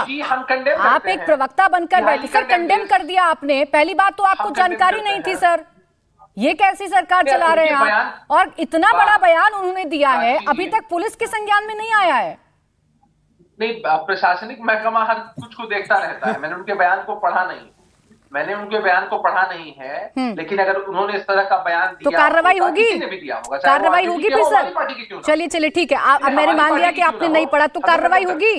आप एक प्रवक्ता बनकर बैठे, सर कंडेम कर दिया आपने। पहली बात तो आपको जानकारी नहीं थी सर, ये कैसी सरकार चला रहे हैं आप? और इतना बड़ा बयान उन्होंने दिया है, अभी तक पुलिस के संज्ञान में नहीं आया है। नहीं, प्रशासनिक महकमा हर कुछ को देखता रहता है। मैंने उनके बयान को पढ़ा नहीं है, लेकिन अगर उन्होंने इस तरह का बयान दिया तो कार्रवाई होगी, कार्रवाई होगी फिर सर। चलिए ठीक है, अब मैंने मान लिया कि आपने नहीं पढ़ा, तो कार्रवाई होगी।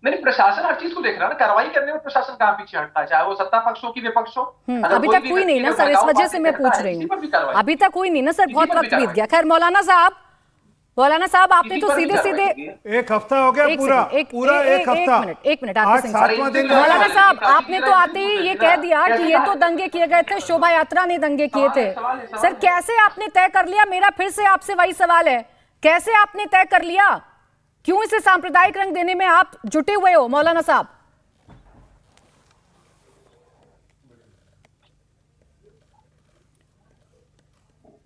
नहीं, प्रशासन हर चीज को देख रहा है ना। कार्रवाई करने में प्रशासन कहाँ पीछे हटता है, चाहे वो सत्ता पक्ष हो कि विपक्ष हो। अभी तक हुई नहीं ना सर, इस वजह से मैं पूछ रही हूँ। अभी तक हुई नहीं ना सर, बहुत वक्त बीत गया। खैर मौलाना साहब आपने तो सीधे एक हफ्ता हो गया, पूरा एक हफ्ता। एक मिनट मौलाना साहब, आपने तो आते ही ये कह दिया कि ये तो दंगे किए गए थे, शोभा यात्रा ने दंगे किए थे। सर कैसे आपने तय कर लिया? मेरा फिर से आपसे वही सवाल है, कैसे आपने तय कर लिया? क्यों इसे सांप्रदायिक रंग देने में आप जुटे हुए हो मौलाना साहब?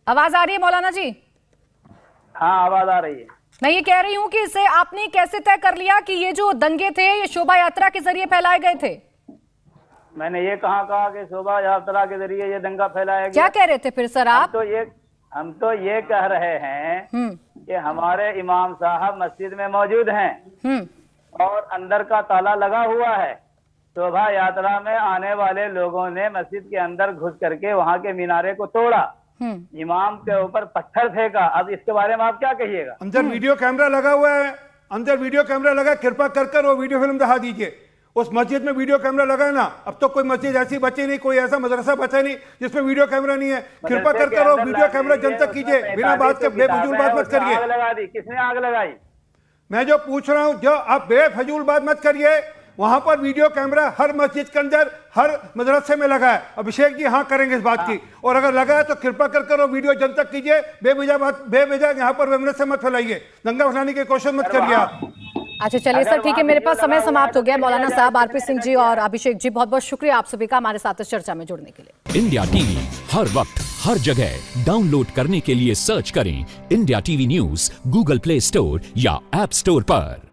आवाज आ रही है मौलाना जी? हाँ आवाज आ रही है। मैं ये कह रही हूं कि इसे आपने कैसे तय कर लिया कि ये जो दंगे थे ये शोभा यात्रा के जरिए फैलाए गए थे? मैंने ये कहा कि शोभा यात्रा के जरिए ये दंगा फैलाया गया। क्या कह रहे थे फिर सर आप? हम तो ये कह रहे हैं कि हमारे इमाम साहब मस्जिद में मौजूद हैं और अंदर का ताला लगा हुआ है। शोभा यात्रा में आने वाले लोगों ने मस्जिद के अंदर घुस करके वहाँ के मीनारे को तोड़ा, इमाम के ऊपर पत्थर फेंका। अब इसके बारे में आप क्या कहिएगा? अंदर वीडियो कैमरा लगा हुआ है, अंदर वीडियो कैमरा लगा, कृपा कर वो वीडियो फिल्म दिखा दीजिए। उस मस्जिद में वीडियो कैमरा लगा है ना। अब तो कोई मस्जिद ऐसी बची नहीं, कोई ऐसा मदरसा बचा नहीं जिसमें वीडियो कैमरा नहीं है। कृपा कर वो वीडियो कैमरा जनतक कीजिए, बिना बात के बेफजूल बात मत करिए। आग लगा दी, किसने आग लगाई? मैं जो पूछ रहा हूँ, जो आप बेफजूल बात मत करिए। वहां पर वीडियो कैमरा हर मस्जिद के अंदर, हर मदरसे में लगा है। अभिषेक जी हाँ करेंगे इस बात की, और अगर लगा है तो कृपा कर वो वीडियो जनतक कीजिए। बेवजह यहाँ पर विमर्श से मत फैलाइए, दंगा फैलाने की कोशिश मत करिए आप। अच्छा चलिए सर ठीक है, मेरे पास समय समाप्त हो गया। मौलाना साहब, आरपी सिंह जी और अभिषेक जी, बहुत बहुत शुक्रिया आप सभी का हमारे साथ इस चर्चा में जुड़ने के लिए। इंडिया टीवी हर वक्त हर जगह डाउनलोड करने के लिए सर्च करें India TV news Google play store या ऐप स्टोर पर।